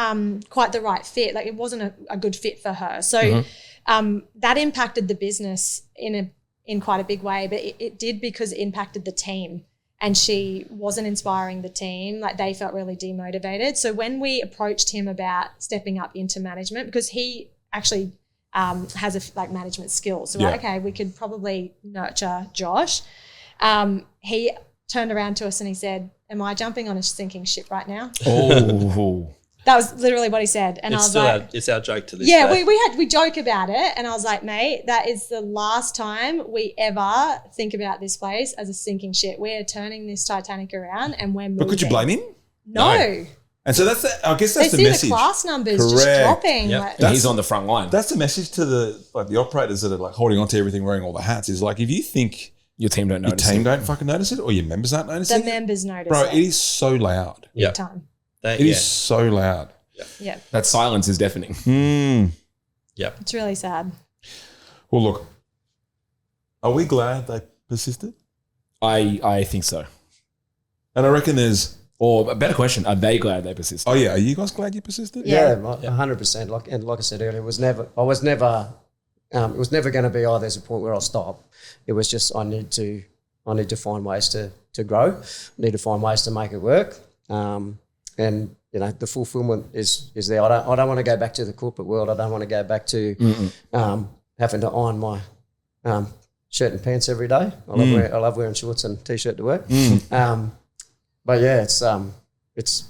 quite the right fit. Like it wasn't a good fit for her. So that impacted the business in quite a big way, but it did because it impacted the team and she wasn't inspiring the team. Like they felt really demotivated. So when we approached him about stepping up into management, because he actually has management skills. So okay, we could probably nurture Josh. He turned around to us and he said, "Am I jumping on a sinking ship right now?" Oh, That was literally what he said. And I was like, it's our joke to this yeah, day. we joke about it. And I was like, mate, that is the last time we ever think about this place as a sinking ship. We're turning this Titanic around and we're moving. But could you blame him? No. And so I guess that's they the see message. the class numbers just Correct. dropping. Yep. Like, And he's on the front line. That's the message to the operators that are like holding on to everything, wearing all the hats. Is like, if you think Your team don't your notice team it. don't fucking notice it, or your members aren't the noticing it, members notice bro, it. it is so loud. Yeah. Big time. It is so loud. Yeah. That silence is deafening. Yep. It's really sad. Well, look, are we glad they persisted? I think so. And I reckon there's. Or a better question, are they glad they persisted? Oh yeah, are you guys glad you persisted? Yeah. 100%. Like I said earlier, it was never going to be, there's a point where I'll stop. It was just I need to find ways to grow. I need to find ways to make it work. And the fulfillment is there. I don't want to go back to the corporate world. I don't want to go back to having to iron my shirt and pants every day. I love wearing shorts and t-shirt to work. But yeah,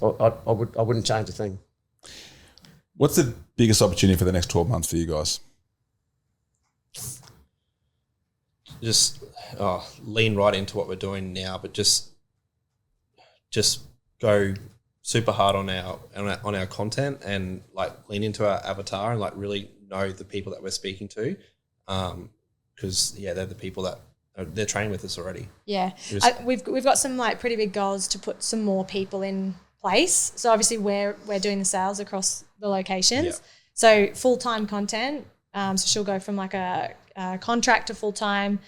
I wouldn't change a thing. What's the biggest opportunity for the next 12 months for you guys? Just lean right into what we're doing now, but just go super hard on our content and like lean into our avatar and like really know the people that we're speaking to, because they're the people that they're trained with us already. Yeah. We've got some like pretty big goals to put some more people in place. So obviously we're doing the sales across the locations. Yeah. So full-time content. So she'll go from like a contract to full-time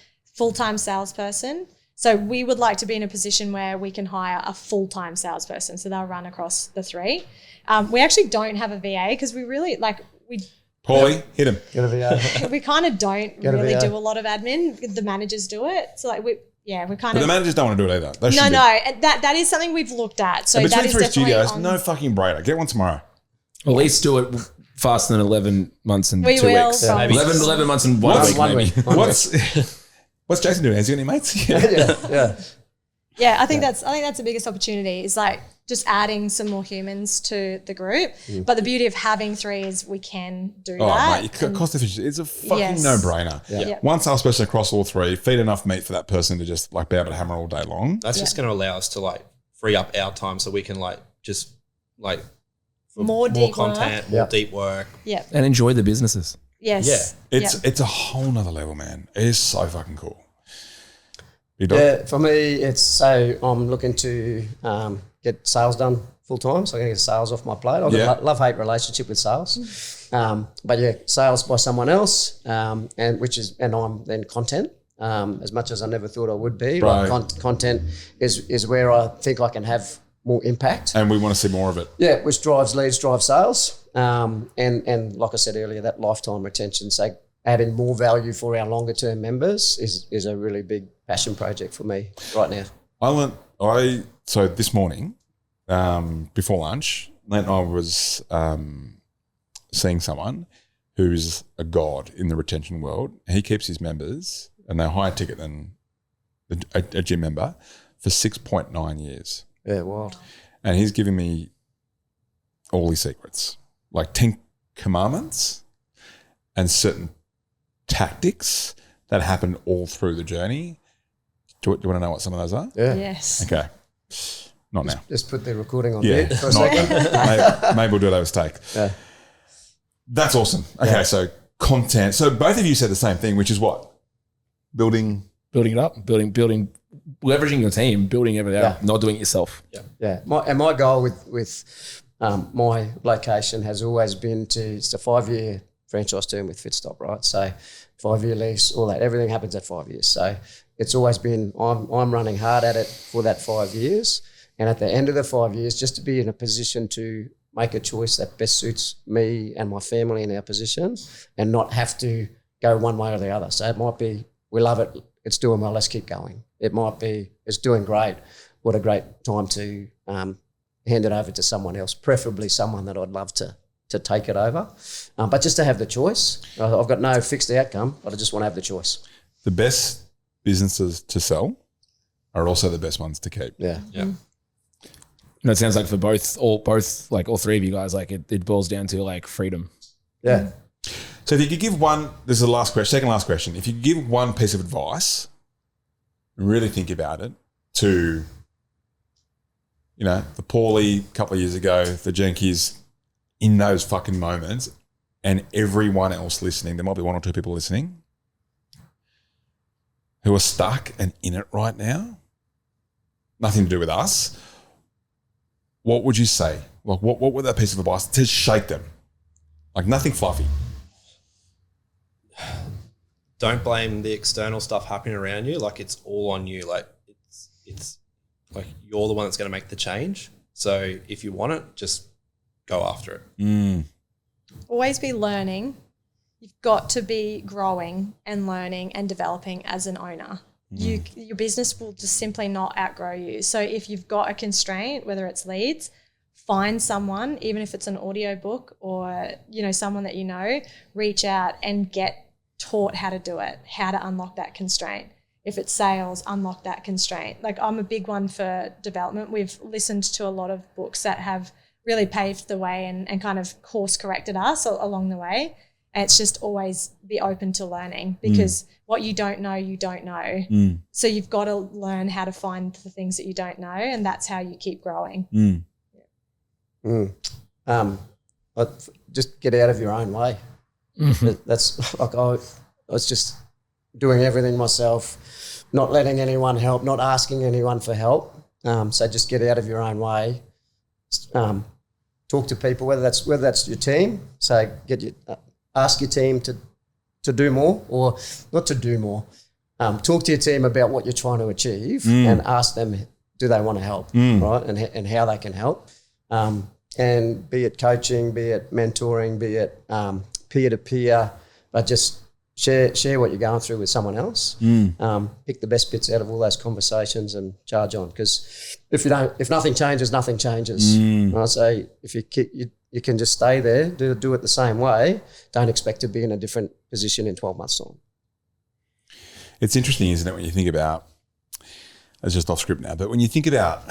salesperson. So we would like to be in a position where we can hire a full-time salesperson. So they'll run across the three. We actually don't have a VA because we really Paulie, hit him. we kind of don't really do a lot of admin. The managers do it. So like we kind But of. the managers don't want to do it either. They should No, be. that is something we've looked at. So And that between is three definitely studios, on, no fucking brainer. Get one tomorrow. At least do it faster than 11 months and We 2 will, weeks. promise. 11 months and 1 week, maybe. What's Jason doing? Has he got any mates? Yeah. Yeah, I think that's the biggest opportunity is like just adding some more humans to the group. But the beauty of having three is we can do that. Mate, cost efficiency. It's a fucking Yes. no-brainer. Yeah. One salesperson across all three, feed enough meat for that person to just like be able to hammer all day long. That's just going to allow us to like free up our time so we can like just like for More deep content, work. more deep work. Yeah. And enjoy the businesses. Yes. Yeah. It's a whole nother level, man. It is so fucking cool. You don't- Yeah, for me, it's so I'm looking to get sales done full time. So I'm going to get sales off my plate. I've got a love-hate relationship with sales. But yeah, sales by someone else, and I'm then content. As much as I never thought I would be, Right. like content is where I think I can have more impact. And we want to see more of it. Yeah, which drives leads, drives sales, and like I said earlier, that lifetime retention. So adding more value for our longer term members is a really big passion project for me right now. So this morning, before lunch, then I was seeing someone who's a god in the retention world. He keeps his members, and they're higher ticket than a gym member, for 6.9 years. Yeah, wild. And he's giving me all his secrets, like 10 commandments and certain tactics that happen all through the journey. Do you want to know what some of those are? Yeah. Yes. Okay. Not now. Just put the recording on Yeah. mute for a Not- second. maybe we'll do it over steak. Yeah. That's awesome. Okay, so content. So both of you said the same thing, which is what? Building. Building it up, building, leveraging your team, building everything out, not doing it yourself. Yeah. My goal with my location has always been it's a 5-year franchise term with Fitstop, right? So 5-year lease, all that, everything happens at 5 years. So it's always been, I'm running hard at it for that 5 years. And at the end of the 5 years, just to be in a position to make a choice that best suits me and my family in our position and not have to go one way or the other. So it might be, we love it, it's doing well, let's keep going. It might be, it's doing great, what a great time to hand it over to someone else, preferably someone that I'd love to take it over. But just to have the choice. I've got no fixed outcome, but I just want to have the choice. The best businesses to sell are also the best ones to keep. Yeah. Yeah. No, it sounds like for all three of you guys, like it boils down to like freedom. Yeah. So if you could give one, this is the last question, second last question. If you could give one piece of advice, really think about it, to, the Paulie a couple of years ago, the Junkies in those fucking moments, and everyone else listening, there might be one or two people listening who are stuck and in it right now, nothing to do with us, what would you say? Like, what would that piece of advice to shake them? Like, nothing fluffy. Don't blame the external stuff happening around you. Like, it's all on you. Like, it's like you're the one that's going to make the change. So if you want it, just go after it. Always be learning. You've got to be growing and learning and developing as an owner. Your business will just simply not outgrow you. So if you've got a constraint, whether it's leads, find someone, even if it's an audio book or, someone that reach out and get taught how to do it, how to unlock that constraint. If it's sales, unlock that constraint. Like, I'm a big one for development. We've listened to a lot of books that have really paved the way and kind of course corrected us along the way. And it's just always be open to learning, because what you don't know, you don't know. So you've got to learn how to find the things that you don't know, and that's how you keep growing. Just get out of your own way. That's like I was just doing everything myself, not letting anyone help, not asking anyone for help. So just get out of your own way. Talk to people, whether that's your team. So ask your team to do more, or not to do more. Talk to your team about what you're trying to achieve, and ask them, do they want to help, right? And how they can help. And be it coaching, be it mentoring, be it peer-to-peer, but just share what you're going through with someone else. Pick the best bits out of all those conversations and charge on. Because if nothing changes, nothing changes. Right? So if you can just stay there, do it the same way. Don't expect to be in a different position in 12 months' time. It's interesting, isn't it, when you think about, it's just off script now, but when you think about,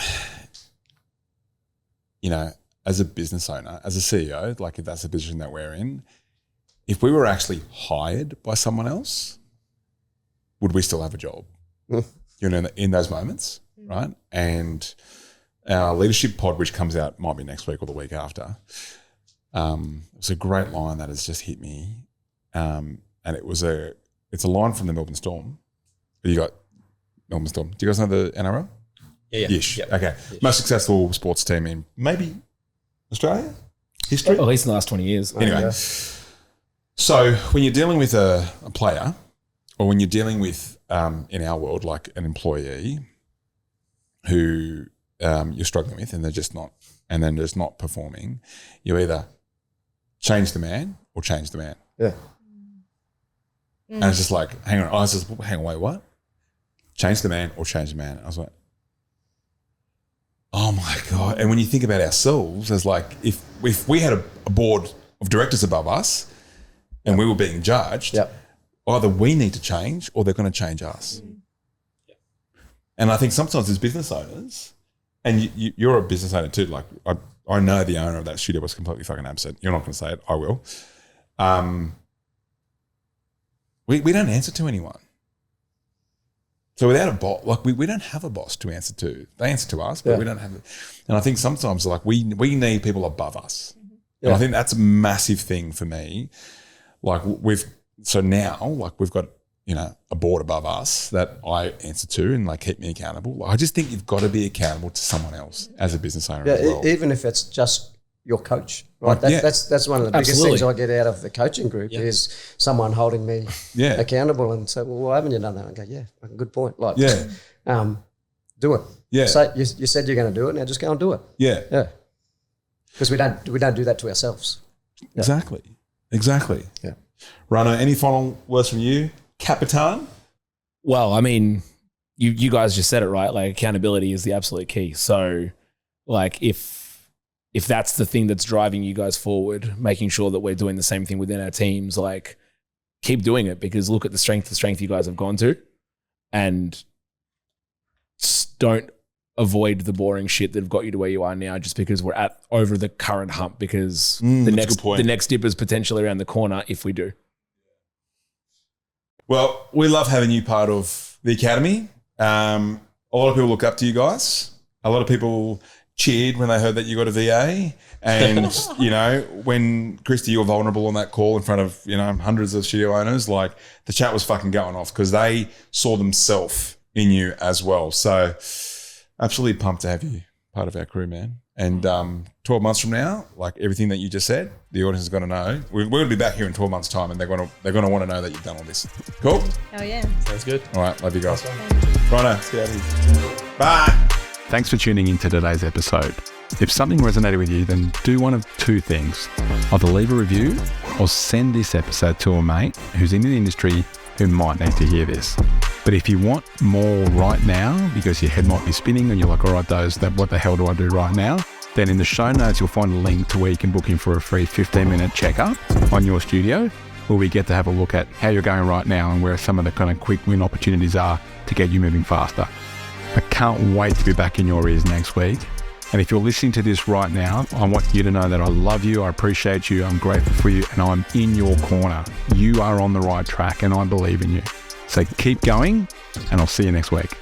as a business owner, as a CEO, like if that's the position that we're in, if we were actually hired by someone else, would we still have a job? In those moments, right? And our leadership pod, which comes out, might be next week or the week after, it's a great line that has just hit me. And it's a line from the Melbourne Storm. You got Melbourne Storm. Do you guys know the NRL? Yeah. Ish. Yep. Okay. Ish. Most successful sports team in maybe Australia history. At least in the last 20 years. Anyway, so when you're dealing with a player, or when you're dealing with, in our world, like an employee who you're struggling with, and they're just not performing, you either change the man or change the man. Yeah. And it's just like, hang on, wait, what? Change the man or change the man. I was like, oh my God. And when you think about ourselves as like, if we had a board of directors above us and we were being judged, either we need to change or they're going to change us. And I think sometimes as business owners, and you're a business owner too, like I know the owner of that studio was completely fucking absent. You're not going to say it. I will. We don't answer to anyone. So without a boss, like we don't have a boss to answer to. They answer to us, but we don't have it. And I think sometimes like we need people above us. And I think that's a massive thing for me. Like we've got, a board above us that I answer to and like keep me accountable. Like, I just think you've got to be accountable to someone else as a business owner as well. Even if it's just your coach, right? That's one of the biggest things I get out of the coaching group is someone holding me accountable and say, well, why haven't you done that? I go, good point. Like, do it. Yeah. So you said you're going to do it, now just go and do it. Yeah. Yeah. Because we don't do that to ourselves. Exactly. Yeah. Rano, any final words from you? Capitan? Well, I mean, you guys just said it, right? Like, accountability is the absolute key. So like if that's the thing that's driving you guys forward, making sure that we're doing the same thing within our teams, like keep doing it, because look at the strength you guys have gone to, and don't avoid the boring shit that have got you to where you are now, just because we're over the current hump, because that's a good point. the next dip is potentially around the corner if we do. Well, we love having you part of the Academy. A lot of people look up to you guys. A lot of people cheered when they heard that you got a VA. And, you know, when, Christy, you were vulnerable on that call in front of, you know, hundreds of studio owners, like the chat was fucking going off because they saw themselves in you as well. So absolutely pumped to have you part of our crew, man. And 12 months from now, like everything that you just said, the audience is going to know. We're going to be back here in 12 months' time, and they're going to want to know that you've done all this. Cool? Hell yeah. Sounds good. All right. Love you guys. Rhino, let's get out of here. Bye. Thanks for tuning in to today's episode. If something resonated with you, then do one of two things. Either leave a review or send this episode to a mate who's in the industry who might need to hear this. But if you want more right now, because your head might be spinning and you're like, all right, what the hell do I do right now? Then in the show notes, you'll find a link to where you can book in for a free 15-minute checkup on your studio, where we get to have a look at how you're going right now and where some of the kind of quick win opportunities are to get you moving faster. I can't wait to be back in your ears next week. And if you're listening to this right now, I want you to know that I love you, I appreciate you, I'm grateful for you, and I'm in your corner. You are on the right track and I believe in you. So keep going, and I'll see you next week.